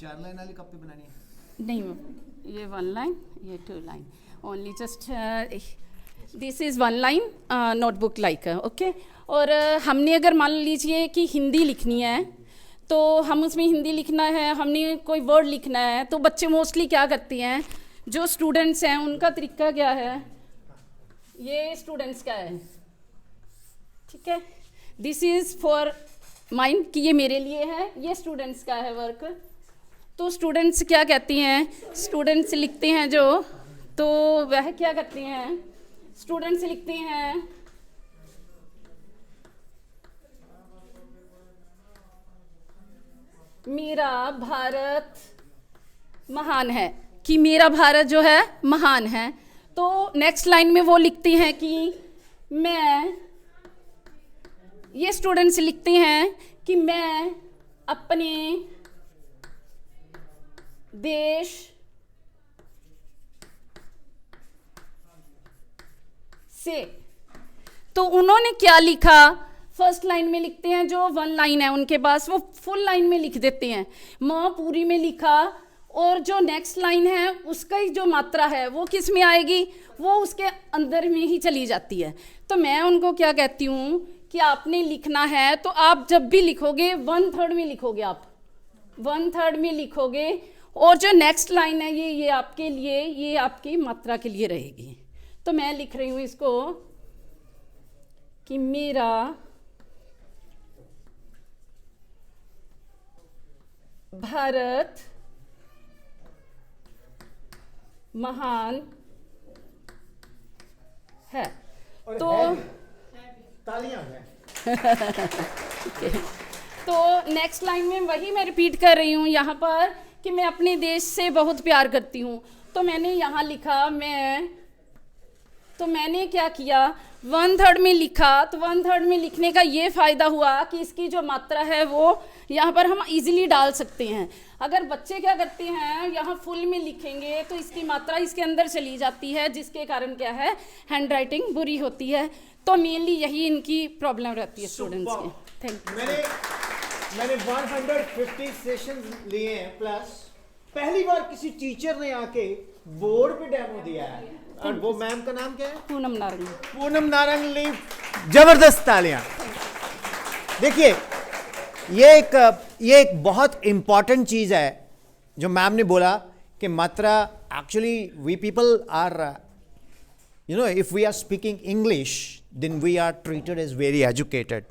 4 लाइन वाली कॉपी बनानी है नहीं ये 1 लाइन ये 2 line only just this is 1 line notebook like okay और हमने अगर मान लीजिए कि हिंदी लिखनी है तो हम उसमें हिंदी लिखना है हमने कोई वर्ड लिखना है तो बच्चे मोस्टली क्या करते हैं जो स्टूडेंट्स हैं उनका तरीका क्या है ये स्टूडेंट्स का है ठीक है दिस इज़ फॉर माइंड कि ये मेरे लिए है ये स्टूडेंट्स का है वर्क तो स्टूडेंट्स क्या कहती हैं स्टूडेंट्स लिखते हैं जो तो वह क्या करते हैं स्टूडेंट्स लिखते हैं मेरा भारत महान है कि मेरा भारत जो है महान है तो नेक्स्ट लाइन में वो लिखती हैं कि मैं ये स्टूडेंट्स लिखते हैं कि मैं अपने देश से तो उन्होंने क्या लिखा फर्स्ट लाइन में लिखते हैं जो 1 लाइन है उनके पास वो फुल लाइन में लिख देते हैं माँ पूरी में लिखा और जो नेक्स्ट लाइन है उसका ही जो मात्रा है वो किस में आएगी वो उसके अंदर में ही चली जाती है तो मैं उनको क्या कहती हूँ कि आपने लिखना है तो आप जब भी लिखोगे 1/3 में लिखोगे आप 1/3 में लिखोगे और जो नेक्स्ट लाइन है ये आपके लिए ये आपकी मात्रा के लिए रहेगी तो मैं लिख रही हूँ इसको कि मेरा भारत महान है तो तालियां हैं तो नेक्स्ट लाइन में वही मैं रिपीट कर रही हूँ यहाँ पर कि मैं अपने देश से बहुत प्यार करती हूँ तो मैंने यहाँ लिखा तो मैंने क्या किया 1/3 में लिखा तो 1/3 में लिखने का ये फ़ायदा हुआ कि इसकी जो मात्रा है वो यहाँ पर हम इजीली डाल सकते हैं अगर बच्चे क्या करते हैं यहाँ फुल में लिखेंगे तो इसकी मात्रा इसके अंदर चली जाती है जिसके कारण क्या है हैंड राइटिंग बुरी होती है तो मेनली यही इनकी प्रॉब्लम रहती है स्टूडेंट्स की थैंक यू मैंने 150 सेशंस लिए हैं प्लस पहली बार किसी टीचर ने आके बोर्ड पे डेमो दिया है और वो मैम का नाम क्या है पूनम नारंग पूनम नारंग ली जबरदस्त तालियां देखिए ये एक बहुत इंपॉर्टेंट चीज़ है जो मैम ने बोला कि मात्रा actually we people are if we are speaking English then we are treated as very educated.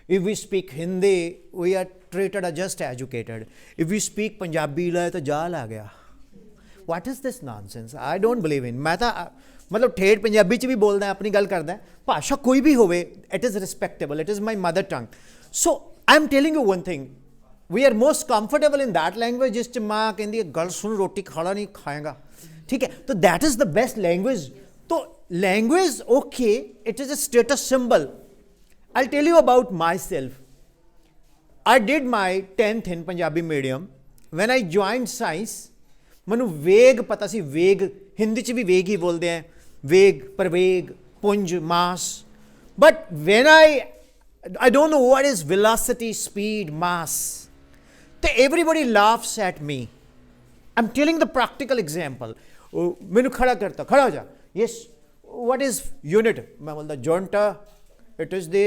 If we speak Hindi we are treated as just educated. If we speak Punjabi तो जाल आ गया. What is this nonsense? I don't believe in. मैं तो मतलब ठेठ पंजाबी च भी बोलदा अपनी गल करदा भाषा कोई भी होवे it is respectable. It is my mother tongue. So I am telling you one thing. We are most comfortable in that language जिस च माँ कहंदी है गल सुन रोटी खाना नहीं खाएगा ठीक है तो that is the best language. तो language okay it is a status symbol. I'll tell you about myself. I did my 10th in Punjabi medium. When I joined science ਮੈਨੂੰ ਵੇਗ ਪਤਾ ਸੀ, ਵੇਗ ਹਿੰਦੀ 'ਚ ਵੀ ਵੇਗ ਹੀ ਬੋਲਦੇ ਹੈ, ਵੇਗ, ਪ੍ਰਵੇਗ, ਪੁੰਜ, mass, but when I don't know what is velocity, speed, mass. ਤੇ everybody laughs at me. I'm telling the practical example. ਮੈਨੂੰ ਖੜਾ ਕਰਤਾ, ਖੜਾ ਹੋ ਜਾ, yes, what is unit? मैं बोलता joint, it is the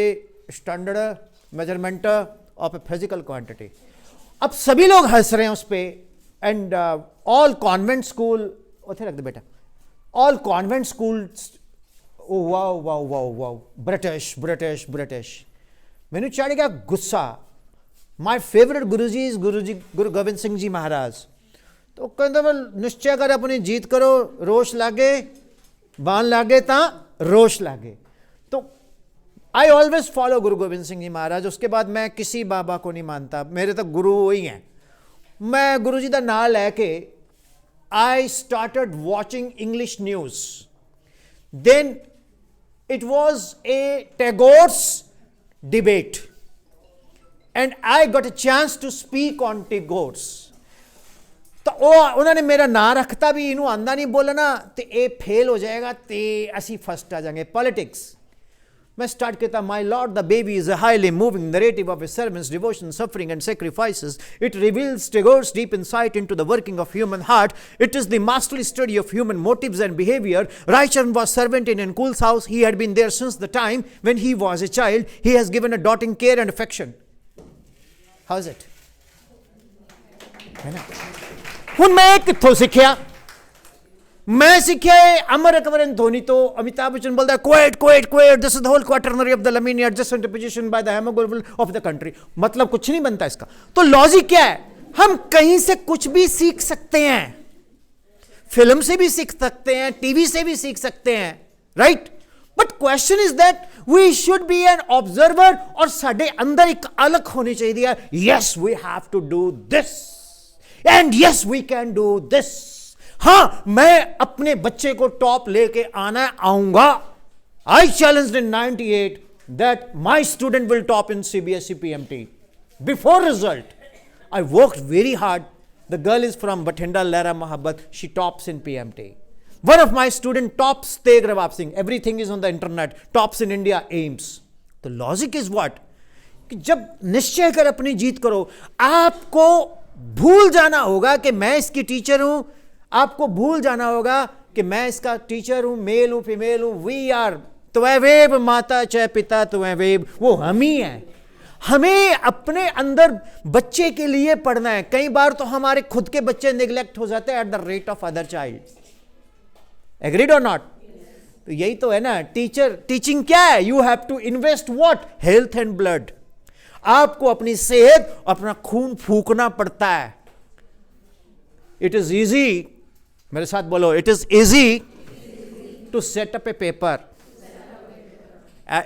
standard measurement of a physical quantity. अब सभी लोग हंस रहे हैं उस पर, एंड ऑल कॉन्वेंट स्कूल, उसे रख दे बेटा, all convent school, wow wow wow wow, British British British. मैंने चढ़ गया गुस्सा। माई फेवरेट गुरुजी इज गुरु गोविंद सिंह जी महाराज। तो कहते मैं निश्चय कर अपनी जीत करो, रोश लागे, बाण लागे ता रोश लागे। तो आई ऑलवेज फॉलो गुरु गोविंद सिंह जी महाराज। उसके बाद मैं किसी बाबा को नहीं मानता, मेरे तो गुरु वही हैं। मैं गुरु जी का नाम लैके I started watching English news. Then it was a Tagore's debate and I got a chance to speak on Tagore's। तो उन्होंने मेरा नाम रखता भी, इनू आंदा नहीं बोलना तो ये फेल हो जाएगा, तो असी फर्स्ट आ जाएंगे। पॉलिटिक्स मैं स्टार्ट करता, my lord the baby is a highly moving narrative of servants devotion suffering and sacrifices. It reveals Tagore's deep insight into the working of human heart. It is the masterly study of human motives and behavior. Raichand was servant in Ankul's house. He had been there since the time when he was a child. He has given a doting care and affection. How is it? है ना? हुन मैं कित्थों सीखिया? मैं सीखिया अमर अकबर धोनी। तो अमिताभ बच्चन बोलता है quiet quiet quiet, this is the whole quaternary of the lamini adjustant position by the haemoglobin of the country. मतलब कुछ नहीं बनता इसका। तो लॉजिक क्या है? हम कहीं से कुछ भी सीख सकते हैं, फिल्म से भी सीख सकते हैं, टीवी से भी सीख सकते हैं, right? But question is that we should be an observer, और साडे अंदर एक अलग होनी चाहिए, yes we have to do this and yes we can do this. हाँ, मैं अपने बच्चे को टॉप लेके आना आऊंगा। I challenged in 98 that my student will top in CBSE PMT before result. I worked very hard. The girl is from Bathinda, Lehra Mohabbat. She tops in PMT. One of my student tops Teg Rawab Singh. Everything is on the internet. Tops in India, AIMS. The logic is what? कि जब निश्चय कर अपनी जीत करो, आपको भूल जाना होगा कि मैं इसकी टीचर हूं, आपको भूल जाना होगा कि मैं इसका टीचर हूं, मेल हूं, फीमेल हूं। वी आर त्वैवेब माता च पिता त्वैवेब, वो हम ही हैं। हमें अपने अंदर बच्चे के लिए पढ़ना है। कई बार तो हमारे खुद के बच्चे निगलेक्ट हो जाते हैं at the rate of other child. Agreed और नॉट? तो यही तो है ना टीचिंग क्या है? You have to invest what? Health and blood. आपको अपनी सेहत, अपना खून फूकना पड़ता है। इट इज इजी, मेरे साथ बोलो, it is easy to set up a paper,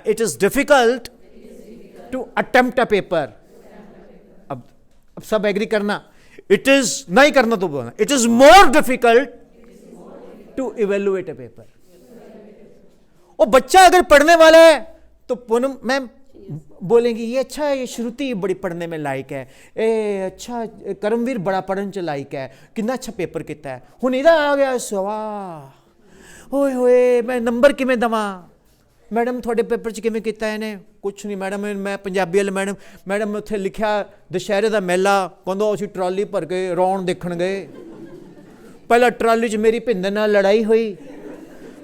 it is difficult to attempt a paper. अब सब एग्री करना। इट इज नहीं करना तो बोलना, it is more difficult to evaluate a paper. और बच्चा अगर पढ़ने वाला है तो पूनम मैम बोलेंगी ये अच्छा है, ये श्रुति बड़ी पढ़ने में लायक है, ए अच्छा करमवीर बड़ा पढ़न च लायक है, कितना अच्छा पेपर किता है। हुन इधर आ गया सवाह, होए होए मैं नंबर किमें दवां, मैडम थोड़े पेपर च किमें किता है ने? कुछ नहीं मैडम, मैं पंजाबी वाले मैडम उत्थे लिखा दशहरे का मेला, कहंदा असीं ट्राली भर के रौन देखण गए। पहला ट्राली च मेरी भिंदर नाल लड़ाई हुई,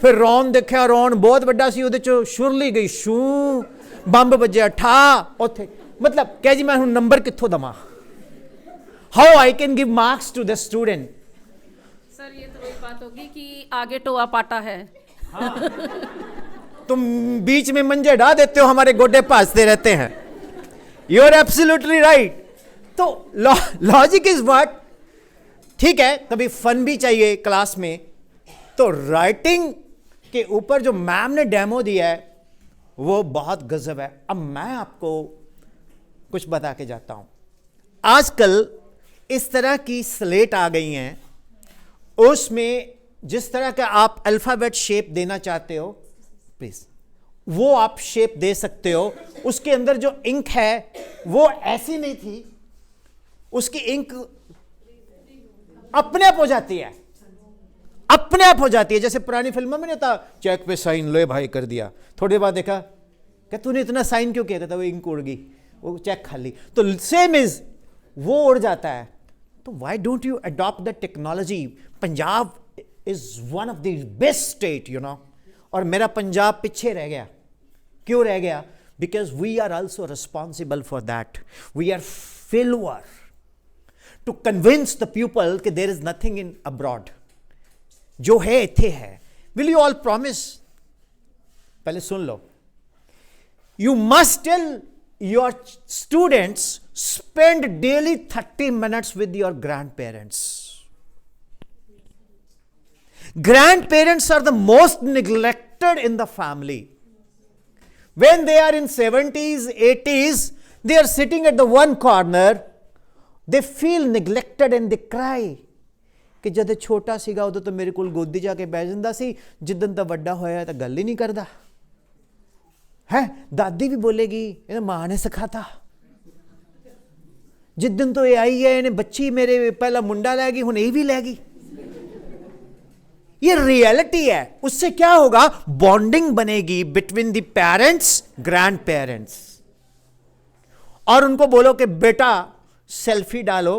फिर रौन देखा, रौन बहुत वड्डा सी, उहदे चों शुरली गई शू, बंब बजया ठा उत्थे। मतलब कह जी मैं हुण नंबर कित्थों दवां? How I can give marks to the student? Sir ये तो वही बात होगी कि आगे टोआ पाटा है। तुम बीच में मंजे ढा देते हो, हमारे गोडे भाजते रहते हैं। You are absolutely right. तो लॉजिक इज व्हाट? ठीक है, कभी फन भी चाहिए क्लास में। तो राइटिंग के ऊपर जो मैम ने डेमो दिया है वो बहुत गजब है। अब मैं आपको कुछ बता के जाता हूं। आजकल इस तरह की स्लेट आ गई हैं, उसमें जिस तरह का आप अल्फाबेट शेप देना चाहते हो प्लीज वो आप शेप दे सकते हो। उसके अंदर जो इंक है वो ऐसी नहीं थी, उसकी इंक अपने आप हो जाती है, अपने आप हो जाती है। जैसे पुरानी फिल्मों में नहीं था, चेक पे साइन लो भाई कर दिया, थोड़ी देर बाद देखा क्या तूने इतना साइन क्यों किया, कहता वो इंक उड़ गई, वो चेक खाली। तो सेम इज वो उड़ जाता है। तो why don't you adopt the technology? Punjab is one of the best state, you know. और मेरा पंजाब पीछे रह गया, क्यों रह गया? Because we are also responsible for that. We are failure to convince the people कि there is nothing in abroad, जो है इथे है। Will you all promise? पहले सुन लो। You must tell your students spend daily 30 minutes with your grandparents. Grandparents are the most neglected in the family. When they are in 70s, 80s, they are sitting at the one corner, they feel neglected and they cry. कि जद छोटा सीगा उदों तो मेरे कोल गोदी जाके बैठ जांदा सी, जिद्दन तो वड्डा होया तो गल ही नहीं करदा है। दादी भी बोलेगी इन्हें मां ने सिखाता, जिस दिन तो ये आई है इन्हें बच्ची मेरे पहला मुंडा लेगी, हुण ये भी लेगी। ये रियलिटी है। उससे क्या होगा? बॉन्डिंग बनेगी between the parents, grand parents. और उनको बोलो कि बेटा सेल्फी डालो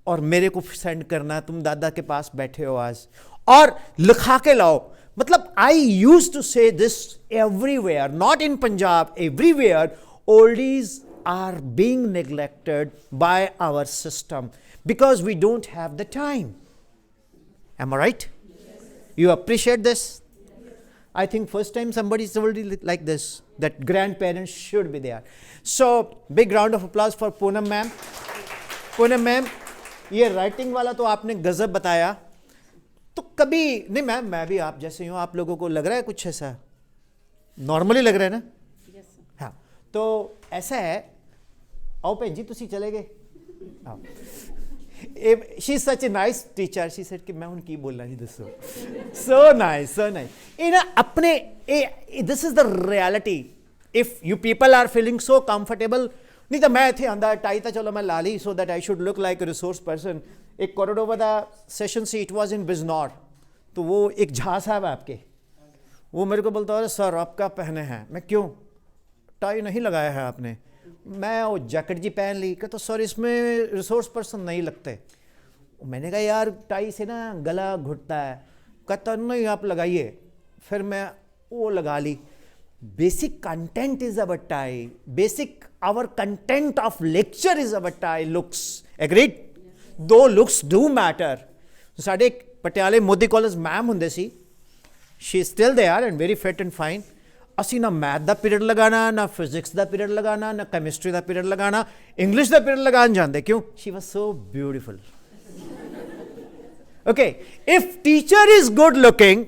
और मेरे को सेंड करना, तुम दादा के पास बैठे हो आज, और लिखा के लाओ। मतलब आई यूज टू से this everywhere, not in Punjab, everywhere oldies are being neglected by our system because we don't have the time. Am I right? Yes. You appreciate this? Yes. I think first time somebody told you like this, that grandparents should be there. So big round of applause for Poonam ma'am. Poonam ma'am, ये writing वाला तो आपने गजब बताया। तो कभी नहीं ma'am, मैं भी आप जैसे हूँ, आप लोगों को लग रहा है कुछ ऐसा नॉर्मली लग रहा है ना? हाँ, तो ऐसा है। आओ भैन जी तुसी चले गए। She is such a nice teacher. She said कि मैं हुण की बोलना जी दसो। So nice, so nice. ये ना अपने this is the reality. If you people are feeling so comfortable, नहीं तो मैं इत्थे आंदा टाई तो चलो मैं ला ली so that I should look like a resource person. एक कोरोडोवा दा सेशन सी, इट वाज इन बिजनौर। तो वो एक झा साहब आपके, वो मेरे को बोलता है सर आपका पहने हैं। मैं क्यों? टाई नहीं लगाया है आपने। मैं वो जैकेट जी पहन ली। कहता तो सर इसमें रिसोर्स पर्सन नहीं लगते। मैंने कहा यार टाई से ना गला घुटता है। कहता नहीं आप लगाइए। फिर मैं वो लगा ली। Basic content is our tie, basic our content of lecture is our tie, looks. Agreed? Though looks do matter. साढ़े पटियाले मोदी कॉलेज मैम हुंदे सी, she still they are and very fit and fine. ਅਸੀਂ ਨਾ मैथ का period लगाना, ना physics का पीरियड लगाना, ना केमिस्ट्री का पीरियड लगाना, इंग्लिश का पीरियड लगान जाते। क्यों? She was so beautiful. Okay, if teacher is good looking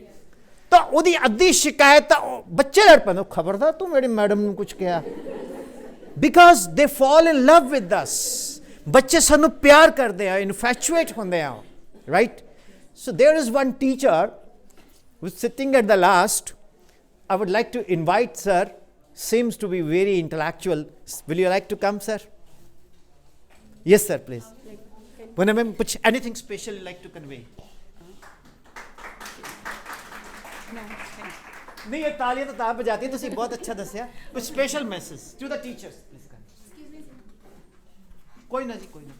तो ਉਹਦੀ ਅੱਧੀ शिकायत बच्चे लड़ पैंदे, खबरदार तू मेरी मैडम ने कुछ कहा। Because they fall in love with us. बच्चे सानू प्यार करते हैं, इन्फैचुएट होंदे हैं, right? So there is one teacher who is sitting at the last. I would like to invite sir, seems to be very intellectual. Will you like to come, sir? Yes sir, please. Poonam ma'am, anything special you like to convey? नहीं, ये तालियां तो ताब बजाती है। तुसी बहुत अच्छा दसिया। कुछ special message to the teachers please. कोई ना जी, कोई ना।